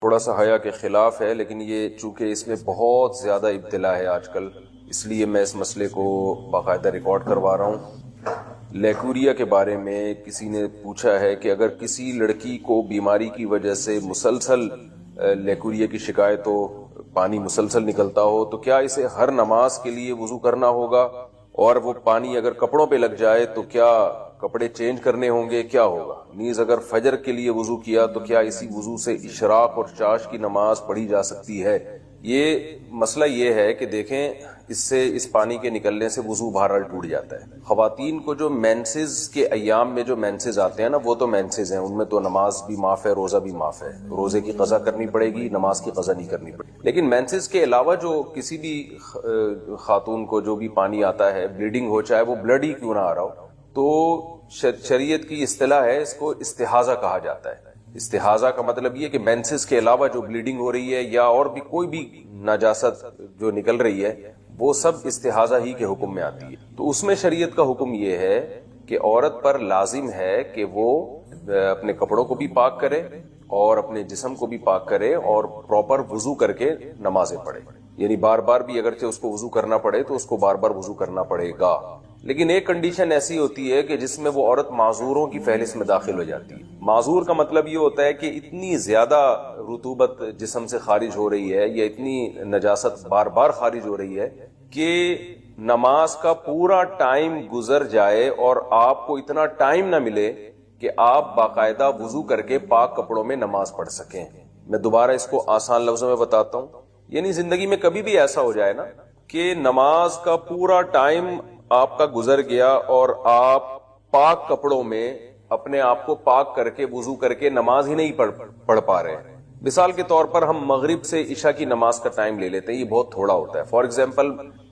تھوڑا سا حیا کے خلاف ہے، لیکن یہ چونکہ اس میں بہت زیادہ ابتلا ہے آج کل، اس لیے میں اس مسئلے کو باقاعدہ ریکارڈ کروا رہا ہوں۔ لیکوریا کے بارے میں کسی نے پوچھا ہے کہ اگر کسی لڑکی کو بیماری کی وجہ سے مسلسل لیکوریا کی شکایت ہو، پانی مسلسل نکلتا ہو، تو کیا اسے ہر نماز کے لیے وضو کرنا ہوگا؟ اور وہ پانی اگر کپڑوں پہ لگ جائے تو کیا کپڑے چینج کرنے ہوں گے؟ کیا ہوگا؟ نیز اگر فجر کے لیے وضو کیا تو کیا اسی وضو سے اشراق اور چاش کی نماز پڑھی جا سکتی ہے؟ یہ مسئلہ یہ ہے کہ دیکھیں، اس سے اس پانی کے نکلنے سے وضو بہرحال ٹوٹ جاتا ہے۔ خواتین کو جو مینسز کے ایام میں جو مینسز آتے ہیں نا، وہ تو مینسز ہیں، ان میں تو نماز بھی معاف ہے، روزہ بھی معاف ہے، روزے کی قضا کرنی پڑے گی، نماز کی قضا نہیں کرنی پڑے گی۔ لیکن مینسز کے علاوہ جو کسی بھی خاتون کو جو بھی پانی آتا ہے، بلیڈنگ ہو، چاہے وہ بلڈ ہی کیوں نہ آ رہا ہو، تو شریعت کی اصطلاح ہے، اس کو استحاضہ کہا جاتا ہے۔ استحاضہ کا مطلب یہ کہ مینسز کے علاوہ جو بلیڈنگ ہو رہی ہے یا اور بھی کوئی بھی نجاست جو نکل رہی ہے، وہ سب استحاضہ ہی کے حکم میں آتی ہے۔ تو اس میں شریعت کا حکم یہ ہے کہ عورت پر لازم ہے کہ وہ اپنے کپڑوں کو بھی پاک کرے اور اپنے جسم کو بھی پاک کرے اور پراپر وضو کر کے نمازیں پڑھے۔ یعنی بار بار بھی اگرچہ اس کو وضو کرنا پڑے تو اس کو بار بار وضو کرنا پڑے گا، لیکن ایک کنڈیشن ایسی ہوتی ہے کہ جس میں وہ عورت معذوروں کی فہرست میں داخل ہو جاتی ہے۔ معذور کا مطلب یہ ہوتا ہے کہ اتنی زیادہ رطوبت جسم سے خارج ہو رہی ہے یا اتنی نجاست بار بار خارج ہو رہی ہے کہ نماز کا پورا ٹائم گزر جائے اور آپ کو اتنا ٹائم نہ ملے کہ آپ باقاعدہ وضو کر کے پاک کپڑوں میں نماز پڑھ سکیں۔ میں دوبارہ اس کو آسان لفظوں میں بتاتا ہوں، یعنی زندگی میں کبھی بھی ایسا ہو جائے نا کہ نماز کا پورا ٹائم آپ کا گزر گیا اور آپ پاک کپڑوں میں اپنے آپ کو پاک کر کے وضو کر کے نماز ہی نہیں پڑھ پا رہے ہیں۔ مثال کے طور پر ہم مغرب سے عشاء کی نماز کا ٹائم لے لیتے ہیں، یہ بہت تھوڑا ہوتا ہے۔ فار ایگزامپل،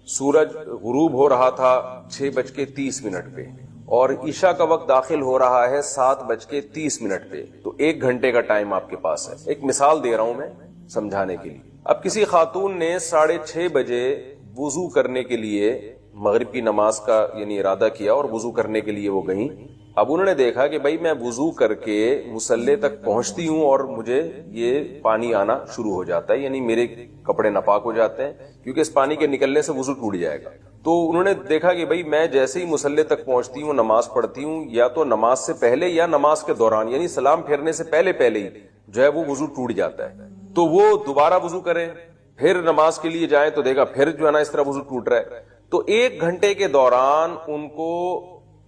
سورج غروب ہو رہا تھا 6:30 پہ اور عشاء کا وقت داخل ہو رہا ہے 7:30 پہ، تو 1 گھنٹے کا ٹائم آپ کے پاس ہے۔ ایک مثال دے رہا ہوں میں سمجھانے کے لیے۔ اب کسی خاتون نے 6:30 بجے وضو کرنے کے لیے مغرب کی نماز کا یعنی ارادہ کیا اور وضو کرنے کے لیے وہ گئیں۔ اب انہوں نے دیکھا کہ بھائی میں وضو کر کے مصلی تک پہنچتی ہوں اور مجھے یہ پانی آنا شروع ہو جاتا ہے، یعنی میرے کپڑے ناپاک ہو جاتے ہیں کیونکہ اس پانی کے نکلنے سے وضو ٹوٹ جائے گا۔ تو انہوں نے دیکھا کہ بھائی میں جیسے ہی مصلی تک پہنچتی ہوں، نماز پڑھتی ہوں، یا تو نماز سے پہلے یا نماز کے دوران، یعنی سلام پھیرنے سے پہلے ہی جو ہے وہ وضو ٹوٹ جاتا ہے۔ تو وہ دوبارہ وضو کریں، پھر نماز کے لیے جائیں تو دیکھا پھر جو ہے نا اس طرح وضو ٹوٹ رہا ہے۔ تو 1 گھنٹے کے دوران ان کو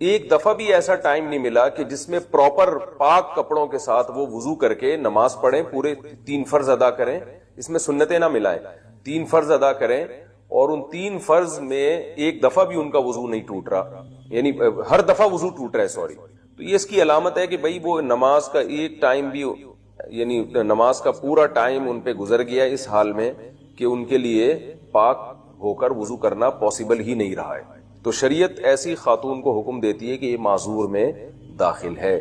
ایک دفعہ بھی ایسا ٹائم نہیں ملا کہ جس میں پراپر پاک کپڑوں کے ساتھ وہ وضو کر کے نماز پڑھیں، پورے 3 فرض ادا کریں، اس میں سنتیں نہ ملائیں، 3 فرض ادا کریں، اور ان 3 فرض میں ایک دفعہ بھی ان کا وضو نہیں ٹوٹ رہا، یعنی ہر دفعہ وضو ٹوٹ رہا ہے، تو یہ اس کی علامت ہے کہ بھئی وہ نماز کا ایک ٹائم بھی، یعنی نماز کا پورا ٹائم ان پہ گزر گیا اس حال میں کہ ان کے لیے پاک ہو کر وضو کرنا پاسبل ہی نہیں رہا ہے۔ تو شریعت ایسی خاتون کو حکم دیتی ہے کہ یہ معذور میں داخل ہے۔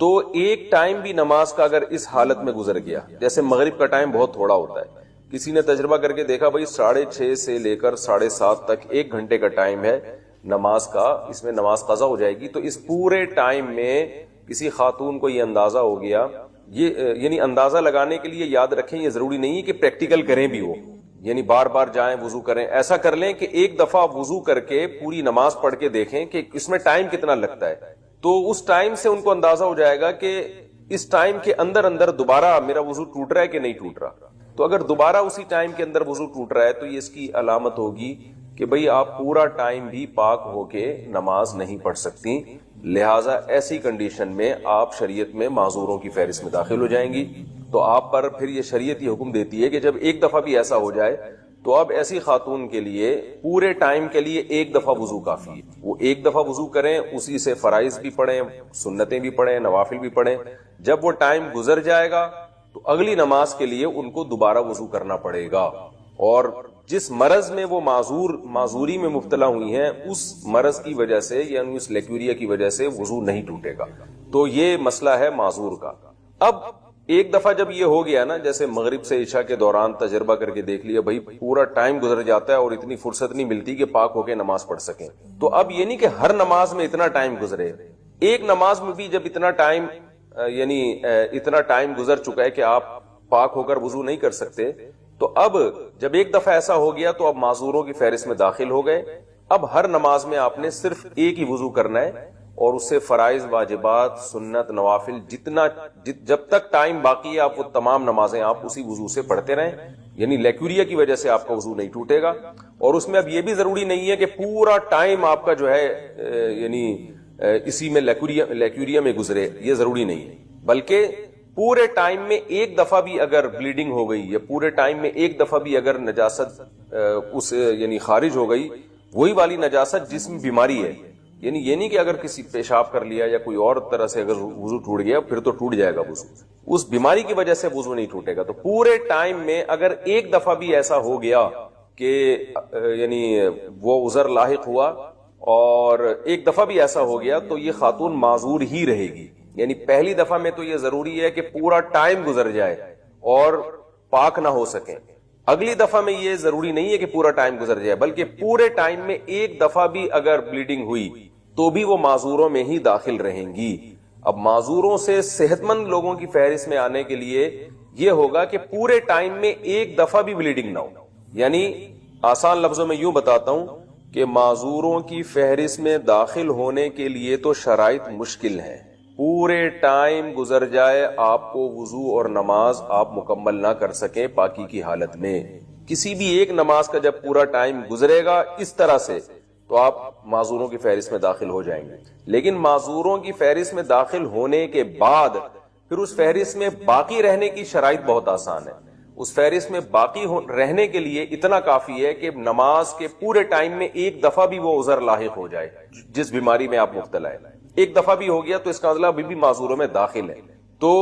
تو ایک ٹائم بھی نماز کا اگر اس حالت میں گزر گیا، جیسے مغرب کا ٹائم بہت تھوڑا ہوتا ہے، کسی نے تجربہ کر کے دیکھا بھائی 6:30 سے لے کر 7:30 تک 1 گھنٹے کا ٹائم ہے نماز کا، اس میں نماز قضا ہو جائے گی، تو اس پورے ٹائم میں کسی خاتون کو یہ اندازہ ہو گیا، یہ یعنی اندازہ لگانے کے لیے یاد رکھیں، یہ ضروری نہیں ہے کہ پریکٹیکل کریں بھی وہ، یعنی بار بار جائیں وضو کریں، ایسا کر لیں کہ ایک دفعہ وضو کر کے پوری نماز پڑھ کے دیکھیں کہ اس میں ٹائم کتنا لگتا ہے، تو اس ٹائم سے ان کو اندازہ ہو جائے گا کہ اس ٹائم کے اندر دوبارہ میرا وضو ٹوٹ رہا ہے کہ نہیں ٹوٹ رہا۔ تو اگر دوبارہ اسی ٹائم کے اندر وضو ٹوٹ رہا ہے تو یہ اس کی علامت ہوگی کہ بھئی آپ پورا ٹائم بھی پاک ہو کے نماز نہیں پڑھ سکتی، لہٰذا ایسی کنڈیشن میں آپ شریعت میں معذوروں کی فہرست میں داخل ہو جائیں گی۔ تو آپ پر پھر یہ شریعت یہ حکم دیتی ہے کہ جب ایک دفعہ بھی ایسا ہو جائے تو اب ایسی خاتون کے لیے پورے ٹائم کے لیے ایک دفعہ وضو کافی ہے، وہ ایک دفعہ وضو کریں، اسی سے فرائض بھی پڑھیں، سنتیں بھی پڑھیں، نوافل بھی پڑھیں۔ جب وہ ٹائم گزر جائے گا تو اگلی نماز کے لیے ان کو دوبارہ وضو کرنا پڑے گا، اور جس مرض میں وہ معذوری میں مبتلا ہوئی ہیں اس مرض کی وجہ سے یعنی اس لیکوریا کی وجہ سے وضو نہیں ٹوٹے گا۔ تو یہ مسئلہ ہے معذور کا۔ اب ایک دفعہ جب یہ ہو گیا نا، جیسے مغرب سے عشاء کے دوران تجربہ کر کے دیکھ لیا بھائی پورا ٹائم گزر جاتا ہے اور اتنی فرصت نہیں ملتی کہ پاک ہو کے نماز پڑھ سکیں، تو اب یہ نہیں کہ ہر نماز میں اتنا ٹائم گزرے، ایک نماز میں بھی جب اتنا ٹائم یعنی اتنا ٹائم گزر چکا ہے کہ آپ پاک ہو کر وضو نہیں کر سکتے، تو اب جب ایک دفعہ ایسا ہو گیا تو اب معذوروں کی فہرست میں داخل ہو گئے. اب ہر نماز میں آپ نے صرف ایک ہی وضو کرنا ہے، اور اس سے فرائض، واجبات، سنت، نوافل جب تک ٹائم باقی ہے آپ وہ تمام نمازیں آپ اسی وضو سے پڑھتے رہیں. یعنی لیکوریا کی وجہ سے آپ کا وضو نہیں ٹوٹے گا. اور اس میں اب یہ بھی ضروری نہیں ہے کہ پورا ٹائم آپ کا جو ہے یعنی اسی میں لیکوریا میں گزرے، یہ ضروری نہیں ہے، بلکہ پورے ٹائم میں ایک دفعہ بھی اگر بلیڈنگ ہو گئی یا پورے ٹائم میں ایک دفعہ بھی اگر نجاست اس یعنی خارج ہو گئی، وہی والی نجاست جس میں بیماری ہے، یعنی یہ نہیں کہ اگر کسی پیشاب کر لیا یا کوئی اور طرح سے اگر وضو ٹوٹ گیا پھر تو ٹوٹ جائے گا وضو، اس بیماری کی وجہ سے وضو نہیں ٹوٹے گا. تو پورے ٹائم میں اگر ایک دفعہ بھی ایسا ہو گیا کہ یعنی وہ عذر لاحق ہوا اور ایک دفعہ بھی ایسا ہو گیا تو یہ خاتون معذور ہی رہے گی. یعنی پہلی دفعہ میں تو یہ ضروری ہے کہ پورا ٹائم گزر جائے اور پاک نہ ہو سکیں. اگلی دفعہ میں یہ ضروری نہیں ہے کہ پورا ٹائم گزر جائے، بلکہ پورے ٹائم میں ایک دفعہ بھی اگر بلیڈنگ ہوئی تو بھی وہ معذوروں میں ہی داخل رہیں گی. اب معذوروں سے صحت مند لوگوں کی فہرست میں آنے کے لیے یہ ہوگا کہ پورے ٹائم میں ایک دفعہ بھی بلیڈنگ نہ ہو. یعنی آسان لفظوں میں یوں بتاتا ہوں کہ معذوروں کی فہرست میں داخل ہونے کے لیے تو شرائط مشکل ہیں. پورے ٹائم گزر جائے آپ کو وضو اور نماز آپ مکمل نہ کر سکیں پاکی کی حالت میں. کسی بھی ایک نماز کا جب پورا ٹائم گزرے گا اس طرح سے تو آپ معذوروں کی فہرست میں داخل ہو جائیں گے. لیکن معذوروں کی فہرست میں داخل ہونے کے بعد پھر اس فہرست میں باقی رہنے کی شرائط بہت آسان ہے. اس فہرست میں باقی رہنے کے لیے اتنا کافی ہے کہ نماز کے پورے ٹائم میں ایک دفعہ بھی وہ عذر لاحق ہو جائے جس بیماری میں آپ مبتلا ہے. ایک دفعہ بھی ہو گیا تو اس کا مطلب ابھی بھی معذوروں میں داخل ہے. تو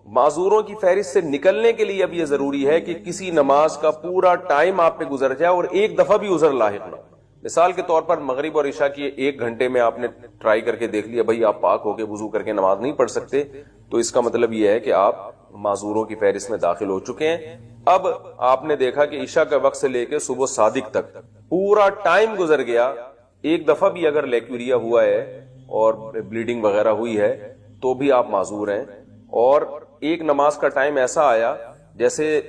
معذوروں کی فہرست سے نکلنے کے لیے اب یہ ضروری ہے کہ کسی نماز کا پورا ٹائم آپ پہ گزر جائے اور ایک دفعہ بھی عذر لاحق نہ ہو. مثال کے طور پر مغرب اور عشاء کی ایک گھنٹے میں آپ نے ٹرائی کر کے دیکھ لیا بھائی آپ پاک ہو کے وضو کر کے نماز نہیں پڑھ سکتے، تو اس کا مطلب یہ ہے کہ آپ معذوروں کی فہرست میں داخل ہو چکے ہیں. اب آپ نے دیکھا کہ عشاء کا وقت سے لے کے صبح صادق تک پورا ٹائم گزر گیا، ایک دفعہ بھی اگر لیکوریا ہوا ہے اور بلیڈنگ وغیرہ ہوئی ہے تو بھی آپ معذور ہیں. اور ایک نماز کا ٹائم ایسا آیا جیسے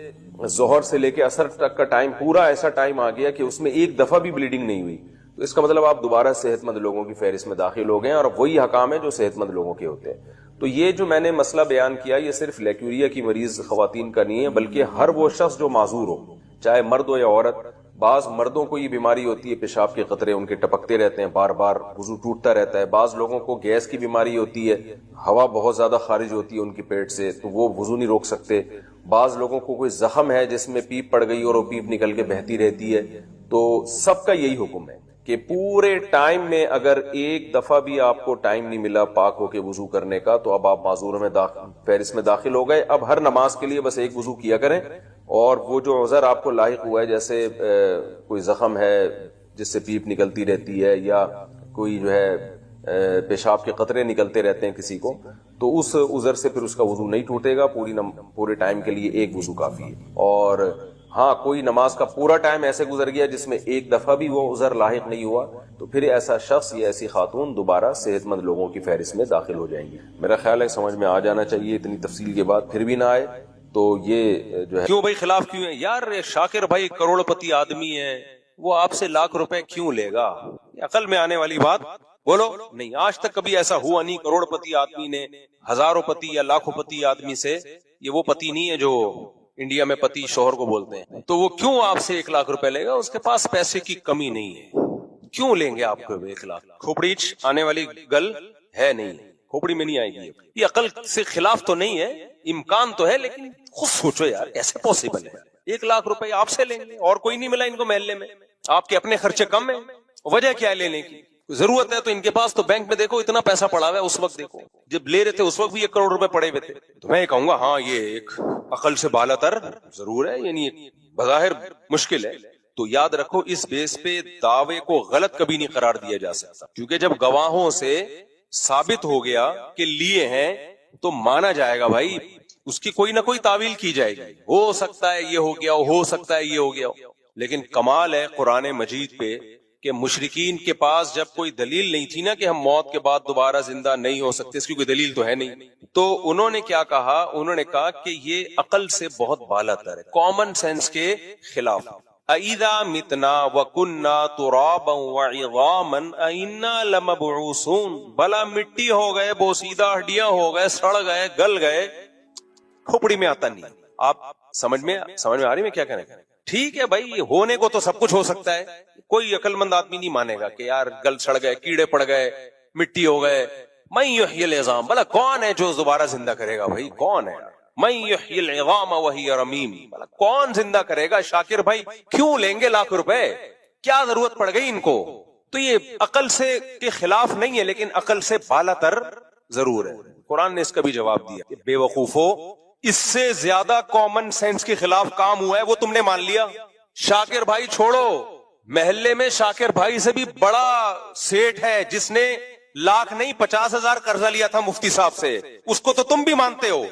ظہر سے لے کے عصر تک کا ٹائم پورا ایسا ٹائم آ گیا کہ اس میں ایک دفعہ بھی بلیڈنگ نہیں ہوئی، تو اس کا مطلب آپ دوبارہ صحت مند لوگوں کی فہرست میں داخل ہو گئے ہیں اور وہی حکام ہے جو صحت مند لوگوں کے ہوتے ہیں. تو یہ جو میں نے مسئلہ بیان کیا یہ صرف لیکوریا کی مریض خواتین کا نہیں ہے، بلکہ ہر وہ شخص جو معذور ہو، چاہے مرد ہو یا عورت. بعض مردوں کو یہ بیماری ہوتی ہے، پیشاب کے قطرے ان کے ٹپکتے رہتے ہیں، بار بار وضو ٹوٹتا رہتا ہے. بعض لوگوں کو گیس کی بیماری ہوتی ہے، ہوا بہت زیادہ خارج ہوتی ہے ان کے پیٹ سے تو وہ وضو نہیں روک سکتے. بعض لوگوں کو کوئی زخم ہے جس میں پیپ پڑ گئی اور وہ پیپ نکل کے بہتی رہتی ہے. تو سب کا یہی حکم ہے کہ پورے ٹائم میں اگر ایک دفعہ بھی آپ کو ٹائم نہیں ملا پاک ہو کے وضو کرنے کا تو اب آپ معذوروں میں فہرست میں داخل ہو گئے. اب ہر نماز کے لیے بس ایک وضو کیا کریں، اور وہ جو عذر آپ کو لاحق ہوا ہے جیسے کوئی زخم ہے جس سے پیپ نکلتی رہتی ہے یا کوئی جو ہے پیشاب کے قطرے نکلتے رہتے ہیں کسی کو، تو اس عذر سے پھر اس کا وضو نہیں ٹوٹے گا. پورے ٹائم کے لیے ایک وضو کافی ہے. اور ہاں کوئی نماز کا پورا ٹائم ایسے گزر گیا جس میں ایک دفعہ بھی وہ عذر لاحق نہیں ہوا تو پھر ایسا شخص یا ایسی خاتون دوبارہ صحت مند لوگوں کی فہرست میں داخل ہو جائیں گے. میرا خیال ہے سمجھ میں آ جانا چاہیے. اتنی تفصیل کے بعد پھر بھی نہ آئے تو یہ جو ہے کیوں بھائی خلاف کیوں ہے یار؟ شاکر بھائی کروڑ پتی آدمی ہے، وہ آپ سے لاکھ روپے کیوں لے گا؟ عقل میں آنے والی بات بولو. نہیں، آج تک کبھی ایسا ہوا نہیں کروڑ پتی آدمی نے ہزاروں پتی یا لاکھوں پتی آدمی سے. یہ وہ پتی نہیں ہے جو انڈیا میں پتی شوہر کو بولتے ہیں. تو وہ کیوں آپ سے 1 لاکھ روپے لے گا؟ اس کے پاس پیسے کی کمی نہیں ہے. کیوں لیں گے آپ کو 1 لاکھ؟ کھوپڑیچ آنے والی گل ہے نہیں، کھوپڑی میں نہیں آئے گی. یہ عقل سے خلاف تو نہیں ہے، امکان تو ہے، لیکن خود سوچو یار کیسے پاسبل ہے؟ 1 لاکھ روپے آپ سے لیں گے اور کوئی نہیں ملا ان کو محلے میں، آپ کے اپنے خرچے کم ہیں، وجہ کیا ہے لینے کی؟ ضرورت ہے تو ان کے پاس تو بینک میں دیکھو اتنا پیسہ پڑا ہوا ہے. اس وقت دیکھو جب لے رہے تھے اس وقت بھی 1 کروڑ روپے پڑے ہوئے تھے. تو میں یہ کہوں گا ہاں یہ ایک عقل سے بالا تر ضرور ہے، یعنی بظاہر مشکل ہے. تو یاد رکھو اس بیس پہ دعوے کو غلط کبھی نہیں قرار دیا جا سکتا، کیونکہ جب گواہوں سے ثابت ہو گیا کہ لیے ہیں تو مانا جائے گا بھائی، اس کی کوئی نہ کوئی تعویل کی جائے گی. ہو سکتا ہے یہ ہو گیا ہو سکتا ہے یہ ہو گیا. لیکن کمال ہے قرآن مجید پہ کہ مشرکین کے پاس جب کوئی دلیل نہیں تھی نا کہ ہم موت کے بعد دوبارہ زندہ نہیں ہو سکتے، اس کی کوئی دلیل تو ہے نہیں، تو انہوں نے کیا کہا؟ انہوں نے کہا کہ یہ عقل سے بہت بالا تر ہے، کامن سینس کے خلاف۔ اَإِذَا مِتْنَا وَكُنَّا تُرَابًا وَعِظَامًا أَإِنَّا لَمَبْعُوثُونَ، بھلا مٹی ہو گئے، بوسیدہ ہڈیاں ہو گئے، سڑ گئے، گل گئے، کھوپڑی میں آتا نہیں۔ آپ سمجھ میں آ رہی میں کیا کہنے؟ ٹھیک ہے بھائی، ہونے کو تو سب کچھ ہو سکتا ہے، کوئی عقل مند آدمی نہیں مانے گا کہ یار گل سڑ گئے، کیڑے پڑ گئے، مٹی ہو گئے۔ من یحیی العظام، بھلا کون ہے جو دوبارہ زندہ کرے گا؟ بھائی کون ہے؟ من یحیی العظام وہی رمیم، بھلا کون زندہ کرے گا؟ شاکر بھائی کیوں لیں گے لاکھ روپے؟ کیا ضرورت پڑ گئی ان کو؟ تو یہ عقل سے کے خلاف نہیں ہے، لیکن عقل سے بالا تر ضرور ہے۔ قرآن نے اس کا بھی جواب دیا کہ بے وقوفو، اس سے زیادہ کامن سینس کے خلاف کام ہوا ہے، وہ تم نے مان لیا۔ شاکر بھائی چھوڑو، محلے میں شاکر بھائی سے بھی بڑا سیٹ ہے جس نے لاکھ نہیں 50,000 قرضہ لیا تھا مفتی صاحب سے، اس کو تو تم بھی مانتے ہو،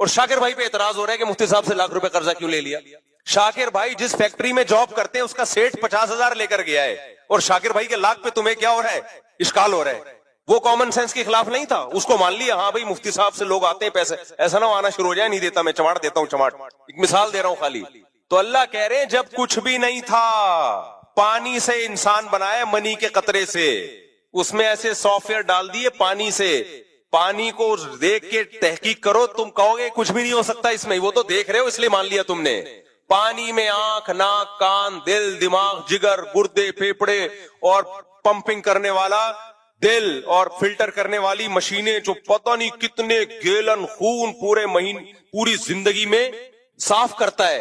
اور شاکر بھائی پہ اعتراض ہو رہا ہے کہ مفتی صاحب سے لاکھ روپے قرضہ کیوں لے لیا؟ شاکر بھائی جس فیکٹری میں جاب کرتے ہیں اس کا سیٹ 50,000 لے کر گیا ہے، اور شاکر بھائی کے لاکھ پہ تمہیں کیا ہو رہا ہے؟ اشکال ہو رہا ہے۔ وہ کامن سینس کے خلاف نہیں تھا، اس کو مان لیا، ہاں بھائی مفتی صاحب سے لوگ آتے ہیں پیسے، ایسا نہ آنا شروع ہو جائے نہیں دیتا میں، چماٹ دیتا ہوں چماٹ، ایک مثال دے رہا ہوں خالی۔ تو اللہ کہہ رہے ہیں جب کچھ بھی نہیں تھا، پانی سے انسان بنایا، منی کے قطرے سے، اس میں ایسے سافٹ ویئر ڈال دیے پانی سے، پانی کو دیکھ کے تحقیق کرو، تم کہو گے کچھ بھی نہیں ہو سکتا اس میں، وہ تو دیکھ رہے ہو اس لیے مان لیا تم نے۔ پانی میں آنکھ، ناک، کان، دل، دماغ، جگر، گردے، پھیپھڑے اور پمپنگ کرنے والا دل اور فلٹر کرنے والی مشینیں جو پتہ نہیں کتنے گیلن خون پوری زندگی میں صاف کرتا ہے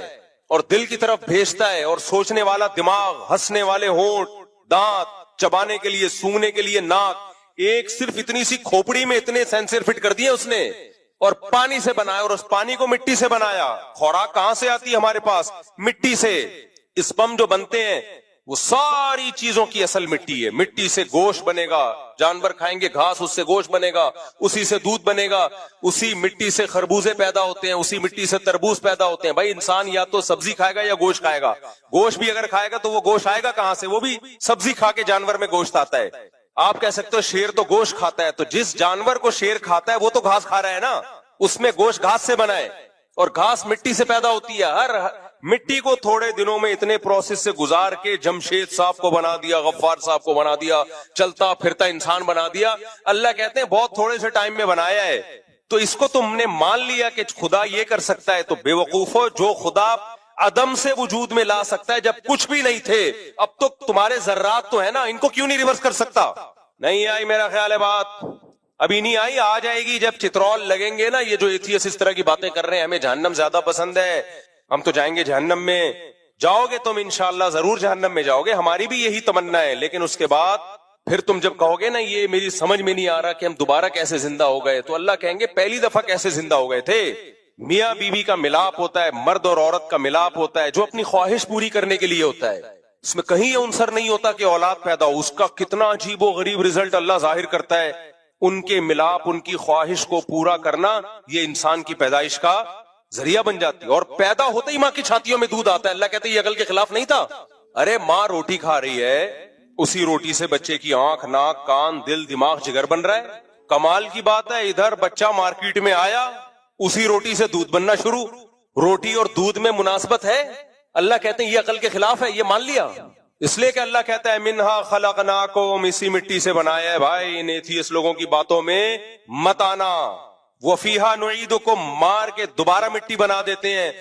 اور دل کی طرف بھیجتا ہے، اور سوچنے والا دماغ، ہنسنے والے ہونٹ، دانت، چبانے کے لیے، سونگنے کے لیے ناک، ایک صرف اتنی سی کھوپڑی میں اتنے سینسر فٹ کر دیے اس نے، اور پانی سے بنایا، اور اس پانی کو مٹی سے بنایا۔ خوراک کہاں سے آتی ہے ہمارے پاس؟ مٹی سے۔ اسپم جو بنتے ہیں وہ ساری چیزوں کی اصل مٹی ہے، مٹی سے گوشت بنے گا، جانور کھائیں گے گھاس، اس سے گوشت بنے گا، اسی سے دودھ بنے گا، اسی مٹی سے خربوزے پیدا ہوتے ہیں، اسی مٹی سے تربوز پیدا ہوتے ہیں۔ بھائی انسان یا تو سبزی کھائے گا یا گوشت کھائے گا، گوشت بھی اگر کھائے گا تو وہ گوشت آئے گا کہاں سے؟ وہ بھی سبزی کھا کے جانور میں گوشت آتا ہے۔ آپ کہہ سکتے ہو شیر تو گوشت کھاتا ہے، تو جس جانور کو شیر کھاتا ہے وہ تو گھاس کھا رہا ہے نا، اس میں گوشت گھاس سے بنا ہے، اور گھاس مٹی سے پیدا ہوتی ہے۔ ہر مٹی کو تھوڑے دنوں میں اتنے پروسیس سے گزار کے جمشید صاحب کو بنا دیا، غفار صاحب کو بنا دیا، چلتا پھرتا انسان بنا دیا۔ اللہ کہتے ہیں بہت تھوڑے سے ٹائم میں بنایا ہے، تو اس کو تم نے مان لیا کہ خدا یہ کر سکتا ہے، تو بے وقوفو، جو خدا عدم سے وجود میں لا سکتا ہے جب کچھ بھی نہیں تھے، اب تو تمہارے ذرات تو ہے نا، ان کو کیوں نہیں ریورس کر سکتا؟ نہیں آئی میرا خیال ہے بات، ابھی نہیں آئی، آ جائے گی جب چترول لگیں گے نا۔ یہ جو ایتھیس اس طرح کی باتیں کر رہے ہیں ہمیں جہنم زیادہ پسند ہے، ہم تو جائیں گے جہنم میں، جاؤ گے تم انشاءاللہ ضرور جہنم میں جاؤ گے، ہماری بھی یہی تمنا ہے، لیکن اس کے بعد پھر تم جب کہو گے نا یہ میری سمجھ میں نہیں آ رہا کہ ہم دوبارہ کیسے زندہ ہو گئے، تو اللہ کہیں گے پہلی دفعہ کیسے زندہ ہو گئے تھے؟ میاں بیوی کا ملاپ ہوتا ہے، مرد اور عورت کا ملاپ ہوتا ہے جو اپنی خواہش پوری کرنے کے لیے ہوتا ہے، اس میں کہیں یہ عنصر نہیں ہوتا کہ اولاد پیدا ہو، اس کا کتنا عجیب و غریب رزلٹ اللہ ظاہر کرتا ہے۔ ان کے ملاپ، ان کی خواہش کو پورا کرنا، یہ انسان کی پیدائش کا ذریعہ بن جاتی ہے، اور پیدا ہوتے ہی ماں کی چھاتیوں میں دودھ آتا ہے۔ اللہ کہتے ہیں یہ عقل کے خلاف نہیں تھا۔ ارے ماں روٹی کھا رہی ہے، اسی روٹی سے بچے کی آنکھ، ناک، کان، دل، دماغ، جگر بن رہا ہے۔ کمال کی بات ہے، ادھر بچہ مارکیٹ میں آیا، اسی روٹی سے دودھ بننا شروع۔ روٹی اور دودھ میں مناسبت ہے؟ اللہ کہتے ہیں یہ عقل کے خلاف ہے، یہ مان لیا۔ اس لیے کہ اللہ کہتا ہے منہا خلقناکم، اسی مٹی سے بنایا ہے۔ بھائی ان ایتھیس لوگوں کی باتوں میں مت آنا۔ وفیہا نعیدکم، مار کے دوبارہ مٹی بنا دیتے ہیں۔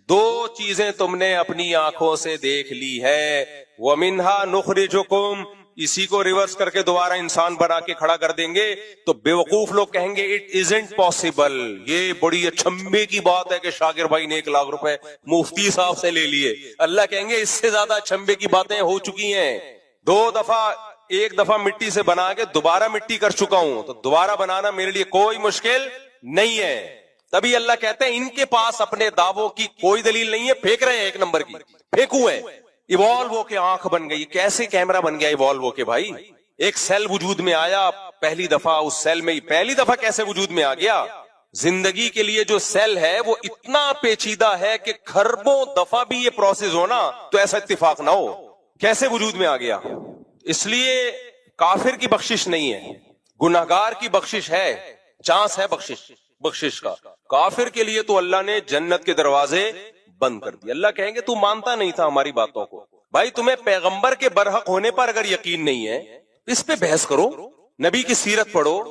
دو چیزیں تم نے اپنی آنکھوں سے دیکھ لی ہے، ومنہا نخرجکم، اسی کو ریورس کر کے دوبارہ انسان بنا کے کھڑا کر دیں گے۔ تو بے وقوف لوگ کہیں گے اٹ ازنٹ پاسبل، یہ بڑی اچھمبے کی بات ہے کہ شاکر بھائی نے 1 لاکھ روپے مفتی صاحب سے لے لیے۔ اللہ کہیں گے اس سے زیادہ اچھمبے کی باتیں ہو چکی ہیں، 2 دفعہ، 1 دفعہ مٹی سے بنا کے دوبارہ مٹی کر چکا ہوں، تو دوبارہ بنانا میرے لیے کوئی مشکل نہیں ہے۔ تبھی اللہ کہتے ہیں ان کے پاس اپنے دعووں کی کوئی دلیل نہیں ہے، پھینک رہے ہیں 1 نمبر کی، پھینکو ہے۔ ایوالو ہو کے آنکھ بن گئی، کیسے کیمرہ بن گیا ایوالو ہو کے؟ بھائی ایک سیل وجود میں آیا پہلی دفعہ، اس سیل میں پہلی دفعہ کیسے وجود میں آ گیا؟ زندگی کے لیے جو سیل ہے وہ اتنا پیچیدہ ہے کہ خربوں دفعہ بھی یہ پروسیس ہونا تو ایسا اتفاق نہ ہو، کیسے وجود میں آ گیا؟ اس لیے کافر کی بخشش نہیں ہے، گناہگار کی بخشش ہے، چانس ہے بخشش کا. کافر کے لیے تو اللہ نے جنت کے دروازے بند کر دیے. اللہ کہیں گے تو مانتا نہیں تھا ہماری باتوں کو. بھائی تمہیں پیغمبر کے برحق ہونے پر اگر یقین نہیں ہے، اس پہ بحث کرو، نبی کی سیرت پڑھو،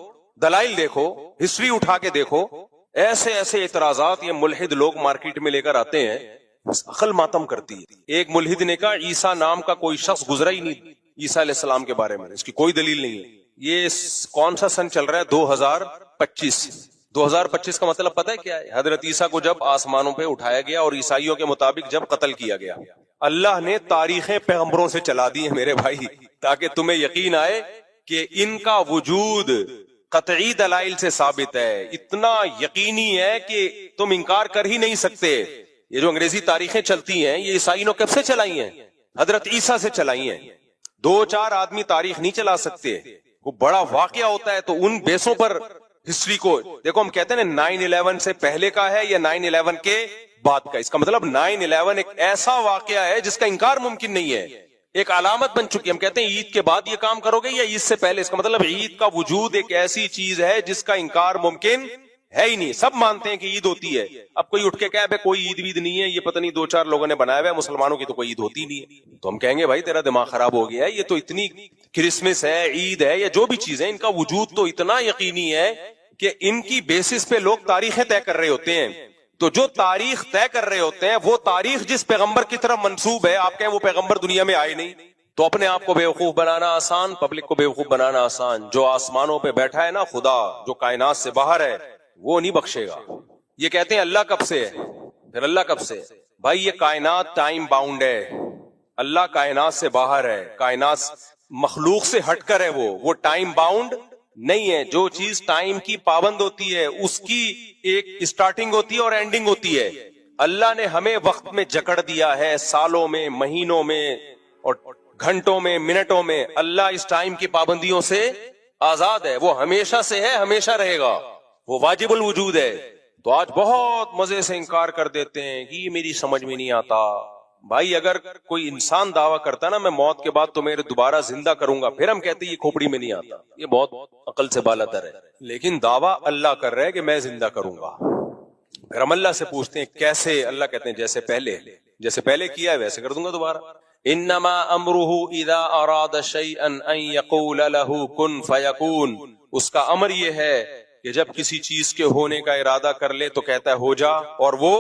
دلائل دیکھو، ہسٹری اٹھا کے دیکھو. ایسے ایسے اعتراضات یہ ملحد لوگ مارکیٹ میں لے کر آتے ہیں، عقل ماتم کرتی ہے. ایک ملحد نے کہا عیسیٰ نام کا کوئی شخص گزرا ہی نہیں عیسیٰ علیہ السلام کے بارے میں، اس کی کوئی دلیل نہیں ہے. یہ کون سا سن چل رہا ہے؟ 2025. 2025 کا مطلب پتہ ہے کیا ہے؟ حضرت عیسیٰ کو جب آسمانوں پہ اٹھایا گیا اور عیسائیوں کے مطابق جب قتل کیا گیا. اللہ نے تاریخیں پیغمبروں سے چلا دی ہیں میرے بھائی، تاکہ تمہیں یقین آئے کہ ان کا وجود قطعی دلائل سے ثابت ہے، اتنا یقینی ہے کہ تم انکار کر ہی نہیں سکتے. یہ جو انگریزی تاریخیں چلتی ہیں یہ عیسائی نے کب سے چلائی ہیں؟ حضرت عیسیٰ سے چلائی ہیں. 2-4 آدمی تاریخ نہیں چلا سکتے. وہ بڑا واقعہ ہوتا ہے تو ان بیسوں پر ہسٹری کو دیکھو. ہم کہتے ہیں 9/11 سے پہلے کا ہے یا 9/11 کے بعد کا. اس کا مطلب 9/11 ایک ایسا واقعہ ہے جس کا انکار ممکن نہیں ہے، ایک علامت بن چکی ہے. ہم کہتے ہیں عید کے بعد یہ کام کرو گے یا عید سے پہلے. اس کا مطلب عید کا وجود ایک ایسی چیز ہے جس کا انکار ممکن ہے ہی نہیں. سب مانتے ہیں کہ عید ہوتی ہے. اب کوئی اٹھ کے کہے بھائی کوئی عید وید نہیں ہے، یہ پتہ نہیں 2-4 لوگوں نے بنایا ہوا ہے، مسلمانوں کی تو کوئی عید ہوتی نہیں ہے. تو ہم کہیں گے بھائی تیرا دماغ خراب ہو گیا ہے. یہ تو اتنی کرسمس ہے، عید ہے، یا جو بھی چیز ہے، ان کا وجود تو اتنا یقینی ہے کہ ان کی بیسس پہ لوگ تاریخیں طے کر رہے ہوتے ہیں. تو جو تاریخ طے کر رہے ہوتے ہیں وہ تاریخ جس پیغمبر کی طرف منسوب ہے، آپ کہیں وہ پیغمبر دنیا میں آئے نہیں، تو اپنے آپ کو بیوقوف بنانا آسان، پبلک کو بیوقوف بنانا آسان. جو آسمانوں پہ بیٹھا ہے نا خدا، جو کائنات سے باہر ہے، وہ نہیں بخشے گا. یہ کہتے ہیں اللہ کب سے ہے؟ پھر اللہ کب سے ہے؟ بھائی یہ کائنات ٹائم باؤنڈ ہے. اللہ کائنات سے باہر ہے، کائنات مخلوق سے ہٹ کر ہے، وہ ٹائم باؤنڈ نہیں ہے. جو چیز ٹائم کی پابند ہوتی ہے اس کی ایک اسٹارٹنگ ہوتی ہے اور اینڈنگ ہوتی ہے. اللہ نے ہمیں وقت میں جکڑ دیا ہے، سالوں میں، مہینوں میں اور گھنٹوں میں، منٹوں میں. اللہ اس ٹائم کی پابندیوں سے آزاد ہے، وہ ہمیشہ سے ہے، ہمیشہ رہے گا، وہ واجب الوجود ہے. تو آج بہت مزے سے انکار کر دیتے ہیں کہ یہ میری سمجھ میں نہیں آتا. بھائی اگر کوئی انسان دعویٰ کرتا نا میں موت کے بعد تمہیں دوبارہ زندہ کروں گا، پھر ہم کہتے ہیں یہ کھوپڑی میں نہیں آتا، یہ بہت عقل سے بالاتر ہے. لیکن دعویٰ اللہ کر رہے کہ میں زندہ کروں گا. پھر ہم اللہ سے پوچھتے ہیں کیسے؟ اللہ کہتے ہیں جیسے پہلے کیا ہے ویسے کر دوں گا دوبارہ. انما امرہ اذا اراد شیئا ان یقول له کن فیکون. اس کا امر یہ ہے کہ جب کسی چیز کے ہونے کا ارادہ کر لے تو کہتا ہے ہو جا، اور وہ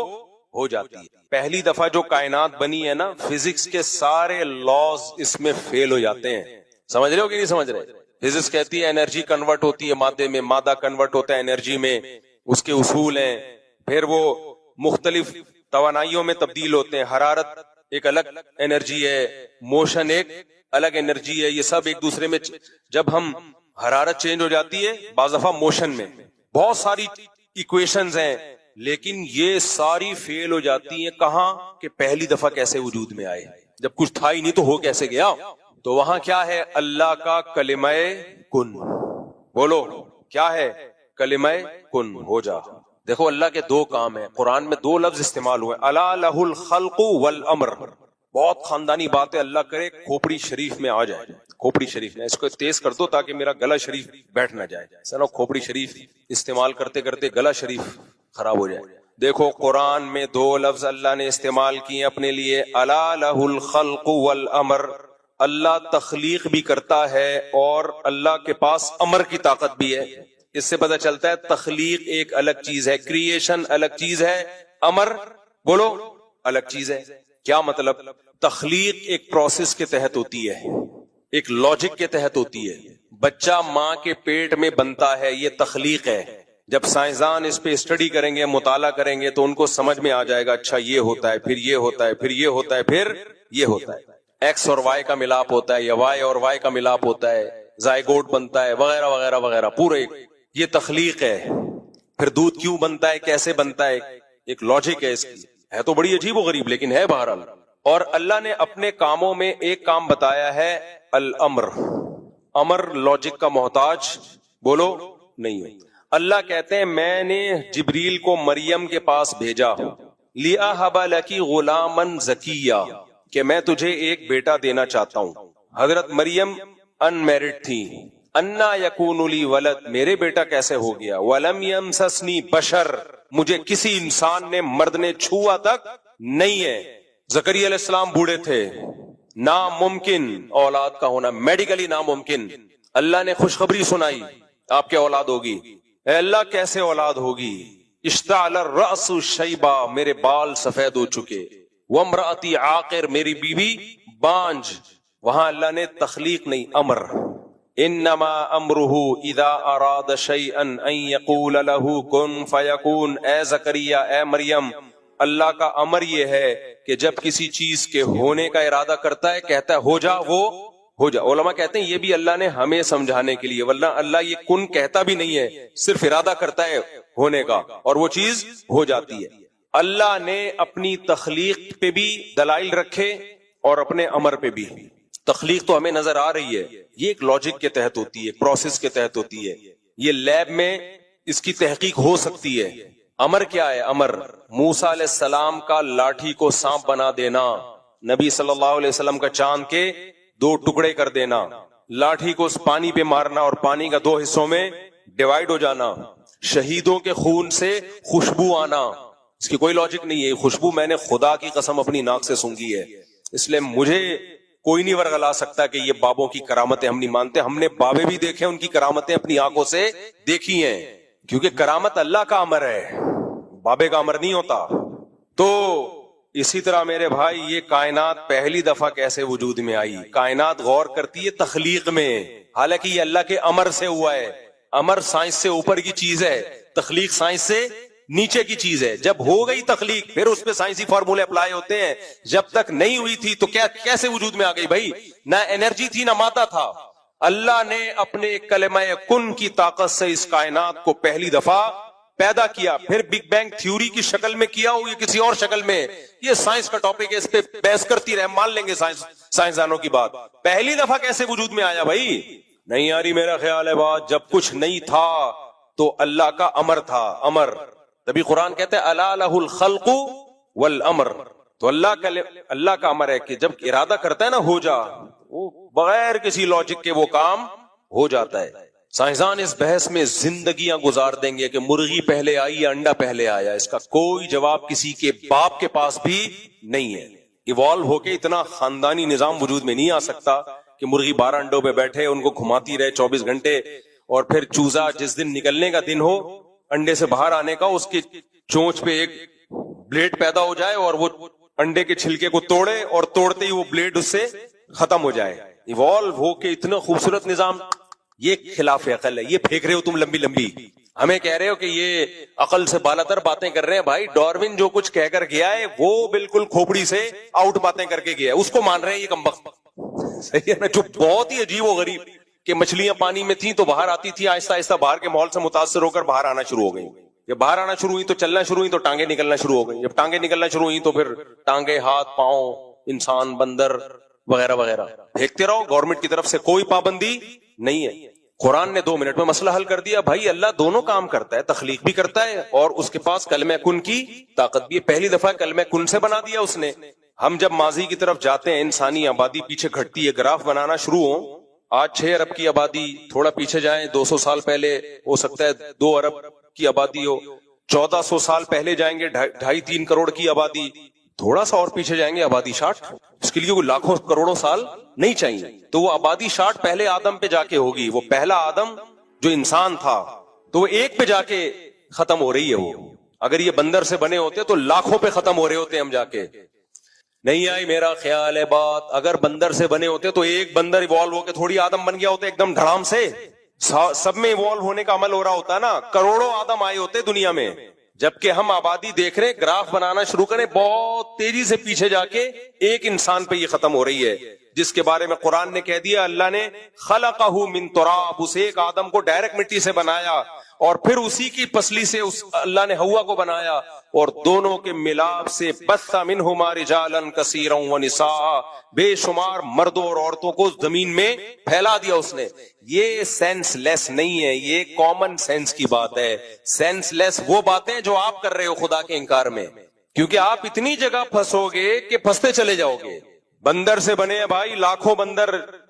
ہو جاتی ہے. پہلی دفعہ جو کائنات بنی ہے نا، فزکس کے سارے لاز اس میں فیل ہو جاتے ہیں. سمجھ رہے ہو کہ نہیں سمجھ رہے؟ فزکس کہتی ہے انرجی کنورٹ ہوتی ہے مادے میں، مادہ کنورٹ ہوتا ہے انرجی میں، اس کے اصول ہیں. پھر وہ مختلف توانائیوں میں تبدیل ہوتے ہیں. حرارت ایک الگ انرجی ہے، موشن ایک الگ انرجی ہے. یہ سب ایک دوسرے میں جب ہم حرارت چینج ہو جاتی ہے، بعض دفعہ موشن میں بہت ساری ایکویشنز ہیں، لیکن یہ ساری فیل ہو جاتی ہیں. کہاں کہ پہلی دفعہ کیسے وجود میں آئے، جب کچھ تھا ہی نہیں تو ہو کیسے گیا. تو وہاں کیا ہے؟ اللہ کا کلمہ کن. بولو کیا ہے؟ کلمہ کن، ہو جا. دیکھو اللہ کے 2 کام ہیں. قرآن میں 2 لفظ استعمال ہوئے، الا لہ الخلق والامر. بہت خاندانی بات ہے، اللہ کرے کھوپڑی شریف میں آ جائے. کھوپڑی شریف میں اس کو تیز کر دو تاکہ میرا گلا شریف بیٹھ نہ جائے. سنو کھوپڑی شریف استعمال کرتے کرتے گلا شریف خراب ہو جائے. دیکھو قرآن میں 2 لفظ اللہ نے استعمال کیے اپنے لیے، الا لہ الخلق والامر. اللہ تخلیق بھی کرتا ہے اور اللہ کے پاس امر کی طاقت بھی ہے. اس سے پتہ چلتا ہے تخلیق ایک الگ چیز ہے، کریشن الگ چیز ہے، امر بولو الگ چیز ہے. کیا مطلب؟ تخلیق ایک پروسیس کے تحت ہوتی ہے، ایک لاجک کے تحت ہوتی ہے. بچہ ماں کے پیٹ میں بنتا ہے، یہ تخلیق ہے. جب سائنسدان اس پہ اسٹڈی کریں گے، مطالعہ کریں گے تو ان کو سمجھ میں آ جائے گا اچھا یہ ہوتا ہے، پھر یہ ہوتا ہے، پھر یہ ہوتا ہے، پھر یہ ہوتا ہے. ایکس اور وائی کا ملاپ ہوتا ہے یا وائی اور وائی کا ملاپ ہوتا ہے، زائگوٹ بنتا ہے، وغیرہ وغیرہ وغیرہ. پورے یہ تخلیق ہے. پھر دودھ کیوں بنتا ہے، کیسے بنتا ہے، ایک لاجک ہے اس کی. ہے تو بڑی عجیب و غریب لیکن ہے بہرحال. اور اللہ نے اپنے کاموں میں ایک کام بتایا ہے الامر. امر لاجک کا محتاج بولو نہیں ہے. اللہ کہتے ہیں میں نے جبریل کو مریم کے پاس بھیجا، لِأَهَبَ لَكِ غُلَامًا زَكِيًّا، کہ میں تجھے ایک بیٹا دینا چاہتا ہوں. حضرت مریم انمیرڈ تھی. انا یکون لی ولد, میرے بیٹا کیسے ہو گیا. ولم یمسسنی بشر, مجھے کسی انسان نے مرد نے چھوا تک نہیں ہے. زکریا علیہ السلام بوڑھے تھے, ناممکن اولاد کا ہونا, میڈیکلی ناممکن. اللہ نے خوشخبری سنائی آپ کے اولاد ہوگی. اے اللہ کیسے اولاد ہوگی. اشتعل الرأس شیبا, میرے بال سفید ہو چکے. وامرأتی عاقر, میری بیوی بانج. وہاں اللہ نے تخلیق نہیں, امر. انما امرہ اذا اراد شیئا ان یقول له کن فیکون. اے زکریا, اے مریم, اللہ کا امر یہ ہے کہ جب کسی چیز کے ہونے کا ارادہ کرتا ہے کہتا ہے ہو جا, وہ ہو جا. علماء کہتے ہیں یہ بھی اللہ نے ہمیں سمجھانے کے لیے, ورنہ اللہ یہ کن کہتا بھی نہیں ہے, صرف ارادہ کرتا ہے ہونے کا اور وہ چیز ہو جاتی ہے. اللہ نے اپنی تخلیق پہ بھی دلائل رکھے اور اپنے امر پہ بھی. تخلیق تو ہمیں نظر آ رہی ہے, یہ ایک لاجک کے تحت ہوتی ہے, پروسیس کے تحت ہوتی ہے, یہ لیب میں اس کی تحقیق ہو سکتی ہے. امر کیا ہے؟ امر موسیٰ علیہ السلام کا لاٹھی کو سانپ بنا دینا, نبی صلی اللہ علیہ وسلم کا چاند کے 2 ٹکڑے کر دینا, لاٹھی کو پانی پہ مارنا اور پانی کا 2 حصوں میں ڈیوائیڈ ہو جانا, شہیدوں کے خون سے خوشبو آنا. اس کی کوئی لاجک نہیں ہے. خوشبو میں نے خدا کی قسم اپنی ناک سے سونگھی ہے, اس لیے مجھے کوئی نہیں ورغلا سکتا کہ یہ بابوں کی کرامتیں ہم نہیں مانتے. ہم نے بابے بھی دیکھے, ان کی کرامتیں اپنی آنکھوں سے دیکھی ہیں, کیونکہ کرامت اللہ کا امر ہے, بابے کا امر نہیں ہوتا. تو اسی طرح میرے بھائی یہ کائنات پہلی دفعہ کیسے وجود میں آئی؟ کائنات غور کرتی ہے تخلیق میں, حالانکہ یہ اللہ کے امر سے ہوا ہے. امر سائنس سے اوپر کی چیز ہے, تخلیق سائنس سے نیچے کی چیز ہے. جب ہو گئی تخلیق پھر اس پہ سائنسی فارمولے اپلائی ہوتے ہیں. جب تک نہیں ہوئی تھی تو کیسے وجود میں آ گئی بھائی؟ نہ انرجی تھی نہ مادہ تھا. اللہ نے اپنے کلمہ کن کی طاقت سے اس کائنات کو پہلی دفعہ پیدا کیا. پھر بگ بینگ تھیوری کی شکل میں کیا ہو یا کسی اور شکل میں, یہ سائنس کا ٹاپک ہے, اس پہ بحث کرتی رہے, مان لیں گے سائنسدانوں کی بات. پہلی دفعہ کیسے وجود میں آیا بھائی؟ نہیں آ رہی میرا خیال ہے بات. جب کچھ نہیں تھا تو اللہ کا امر تھا, امر. تبھی قرآن کہتے ہیں الا لہ الخلق والامر. تو اللہ کا امر ہے کہ جب ارادہ کرتا ہے نا ہو جا, وہ بغیر کسی لاجک کے وہ کام ہو جاتا ہے. سائنسدان اس بحث میں زندگیاں گزار دیں گے کہ مرغی پہلے آئی یا انڈا پہلے آیا, اس کا کوئی جواب کسی کے باپ کے پاس بھی نہیں ہے. ایوالو ہو کے اتنا خاندانی نظام وجود میں نہیں آ سکتا کہ مرغی 12 انڈوں پہ بیٹھے, ان کو گھماتی رہے 24 گھنٹے, اور پھر چوزا جس دن نکلنے کا دن ہو انڈے سے باہر آنے کا, اس کی چونچ پہ ایک بلیڈ پیدا ہو جائے اور وہ انڈے کے چھلکے کو توڑے اور توڑتے ہی وہ بلیڈ اس سے ختم ہو جائے. ایوالو ہو کے اتنا خوبصورت نظام, یہ خلاف عقل ہے. یہ پھینک رہے ہو تم لمبی لمبی, ہمیں کہہ رہے ہو کہ یہ عقل سے بالاتر باتیں کر رہے ہیں. بھائی ڈاروین جو کچھ کہہ کر گیا ہے وہ بالکل کھوپڑی سے آؤٹ باتیں کر کے گیا ہے, اس کو مان رہے ہیں یہ کمبخت. صحیح ہے نا؟ جو بہت ہی عجیب و غریب کہ مچھلیاں پانی میں تھیں تو باہر آتی تھی, آہستہ آہستہ باہر کے ماحول سے متاثر ہو کر باہر آنا شروع ہو گئی. جب باہر آنا شروع ہوئی تو چلنا شروع ہوئی تو ٹانگیں نکلنا شروع ہو گئی. جب ٹانگیں نکلنا شروع ہوئی تو پھر ٹانگیں, ہاتھ, پاؤں, انسان, بندر وغیرہ وغیرہ. دیکھتے رہو, گورنمنٹ کی طرف سے کوئی پابندی نہیں ہے. قرآن نے 2 منٹ میں مسئلہ حل کر دیا. بھائی اللہ دونوں کام کرتا ہے, تخلیق بھی کرتا ہے اور اس کے پاس کلمہ کن کی طاقت بھی ہے. پہلی دفعہ کلمہ کن سے بنا دیا اس نے. ہم جب ماضی کی طرف جاتے ہیں, انسانی آبادی پیچھے گھٹتی ہے, گراف بنانا شروع ہو, آج 6 ارب کی آبادی, تھوڑا پیچھے جائیں 200 سال پہلے ہو سکتا ہے 2 ارب کی آبادی ہو, 1400 سال پہلے جائیں گے 2.5-3 کروڑ کی آبادی, تھوڑا سا اور پیچھے جائیں گے آبادی 60. اس کے لیے وہ لاکھوں کروڑوں سال نہیں چاہیے. تو وہ آبادی 60 پہلے آدم پہ جا کے ہوگی. وہ پہلا آدم جو انسان تھا تو وہ 1 پہ جا کے ختم ہو رہی ہے. وہ اگر یہ بندر سے بنے ہوتے تو لاکھوں پہ ختم ہو رہے ہوتے ہم جا کے. نہیں آئی میرا خیال ہے بات. اگر بندر سے بنے ہوتے تو ایک بندر ایوالو ہو کے تھوڑی آدم بن گیا ہوتا ایک دم دھڑام سے. سب میں ایوالو ہونے کا عمل ہو رہا ہوتا نا, کروڑوں آدم آئے ہوتے دنیا میں. جبکہ ہم آبادی دیکھ رہے, گراف بنانا شروع کریں, بہت تیزی سے پیچھے جا کے ایک انسان پہ یہ ختم ہو رہی ہے, جس کے بارے میں قرآن نے کہہ دیا اللہ نے خلقہ من تراب, اس ایک آدم کو ڈائریکٹ مٹی سے بنایا اور پھر اسی کی پسلی سے اللہ نے ہوا کو بنایا اور دونوں کے ملاپ سے بث منہما رجالا کثیرا ونساء, بے شمار مردوں اور عورتوں کو زمین میں پھیلا دیا اس نے. یہ سینس لیس نہیں ہے, یہ کامن سینس کی بات ہے. سینس لیس وہ باتیں جو آپ کر رہے ہو خدا کے انکار میں, کیونکہ آپ اتنی جگہ پھنسو گے کہ پھنستے چلے جاؤ گے. بندر سے بنے ہیں بھائی, لاکھوں بندر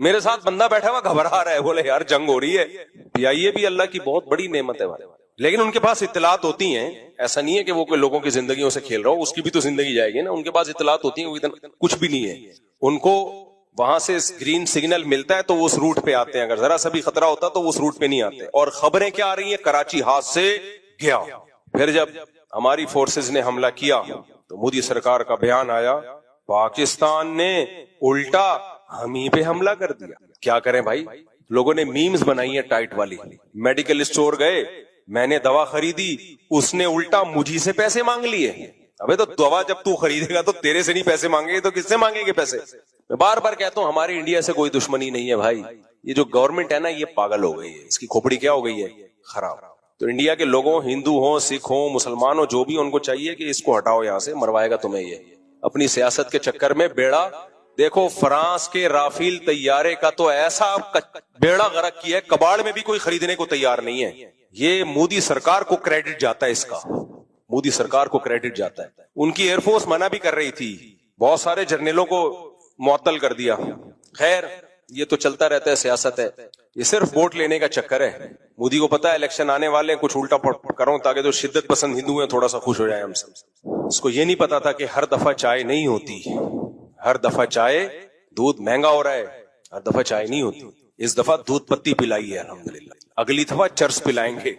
میرے ساتھ بندہ بیٹھا ہوا گھبرا رہا ہے, بولے یار جنگ ہو رہی ہے. پیائیے بھی اللہ کی بہت بڑی نعمت ہے بھائی, لیکن ان کے پاس اطلاعات ہوتی ہیں. ایسا نہیں ہے کہ وہ کوئی لوگوں کی زندگیوں سے کھیل رہا ہو, اس کی بھی تو زندگی جائے گی نا. ان کے پاس اطلاعات ہوتی ہیں, وہ کچھ بھی نہیں ہے. ان کو وہاں سے گرین سگنل ملتا ہے تو وہ اس روٹ پہ آتے ہیں, اگر ذرا سا بھی خطرہ ہوتا تو وہ اس روٹ پہ نہیں آتے. اور خبریں کیا آ رہی ہیں, کراچی ہاتھ سے گیا. پھر جب ہماری فورسز نے حملہ کیا تو مودی سرکار کا بیان آیا, پاکستان نے الٹا ہم ہی پہ حملہ کر دیا. کیا کریں بھائی, لوگوں نے میمز بنائی ہیں ٹائٹ والی. میڈیکل اسٹور گئے, میں نے دوا خریدی, اس نے الٹا مجھے سے پیسے مانگ لیے. ابے تو دوا جب تو خریدے گا تو تیرے سے نہیں پیسے مانگے گے تو کس سے مانگیں گے پیسے؟ میں بار بار کہتا ہوں ہماری انڈیا سے کوئی دشمنی نہیں ہے بھائی, یہ جو گورنمنٹ ہے نا یہ پاگل ہو گئی ہے, اس کی کھوپڑی کیا ہو گئی ہے, خراب. تو انڈیا کے لوگوں, ہندو ہوں, سکھ ہوں, مسلمان ہوں, جو بھی ان کو چاہیے کہ اس کو ہٹاؤ یہاں سے, مروائے گا تمہیں یہ اپنی سیاست کے چکر میں بیڑا. دیکھو فرانس کے رافیل طیارے کا تو ایسا بیڑا غرق کیا ہے, کباڑ میں بھی کوئی خریدنے کو تیار نہیں ہے. یہ مودی سرکار کو کریڈٹ جاتا ہے, اس کا مودی سرکار کو کریڈٹ جاتا ہے. ان کی ایئر فورس منع بھی کر رہی تھی, بہت سارے جرنیلوں کو معطل کر دیا. خیر یہ تو چلتا رہتا ہے, سیاست ہے, یہ صرف ووٹ لینے کا چکر ہے. مودی کو پتا ہے الیکشن آنے والے, کچھ الٹا کروں تاکہ جو شدت پسند ہندو ہیں تھوڑا سا خوش ہو جائے ہم سے. اس کو یہ نہیں پتا تھا کہ ہر دفعہ چائے نہیں ہوتی, ہر دفعہ چائے, دودھ مہنگا ہو رہا ہے, ہر دفعہ چائے نہیں ہوتی. اس دفعہ دودھ پتی پلائی ہے الحمدللہ, اگلی دفعہ چرس پلائیں گے.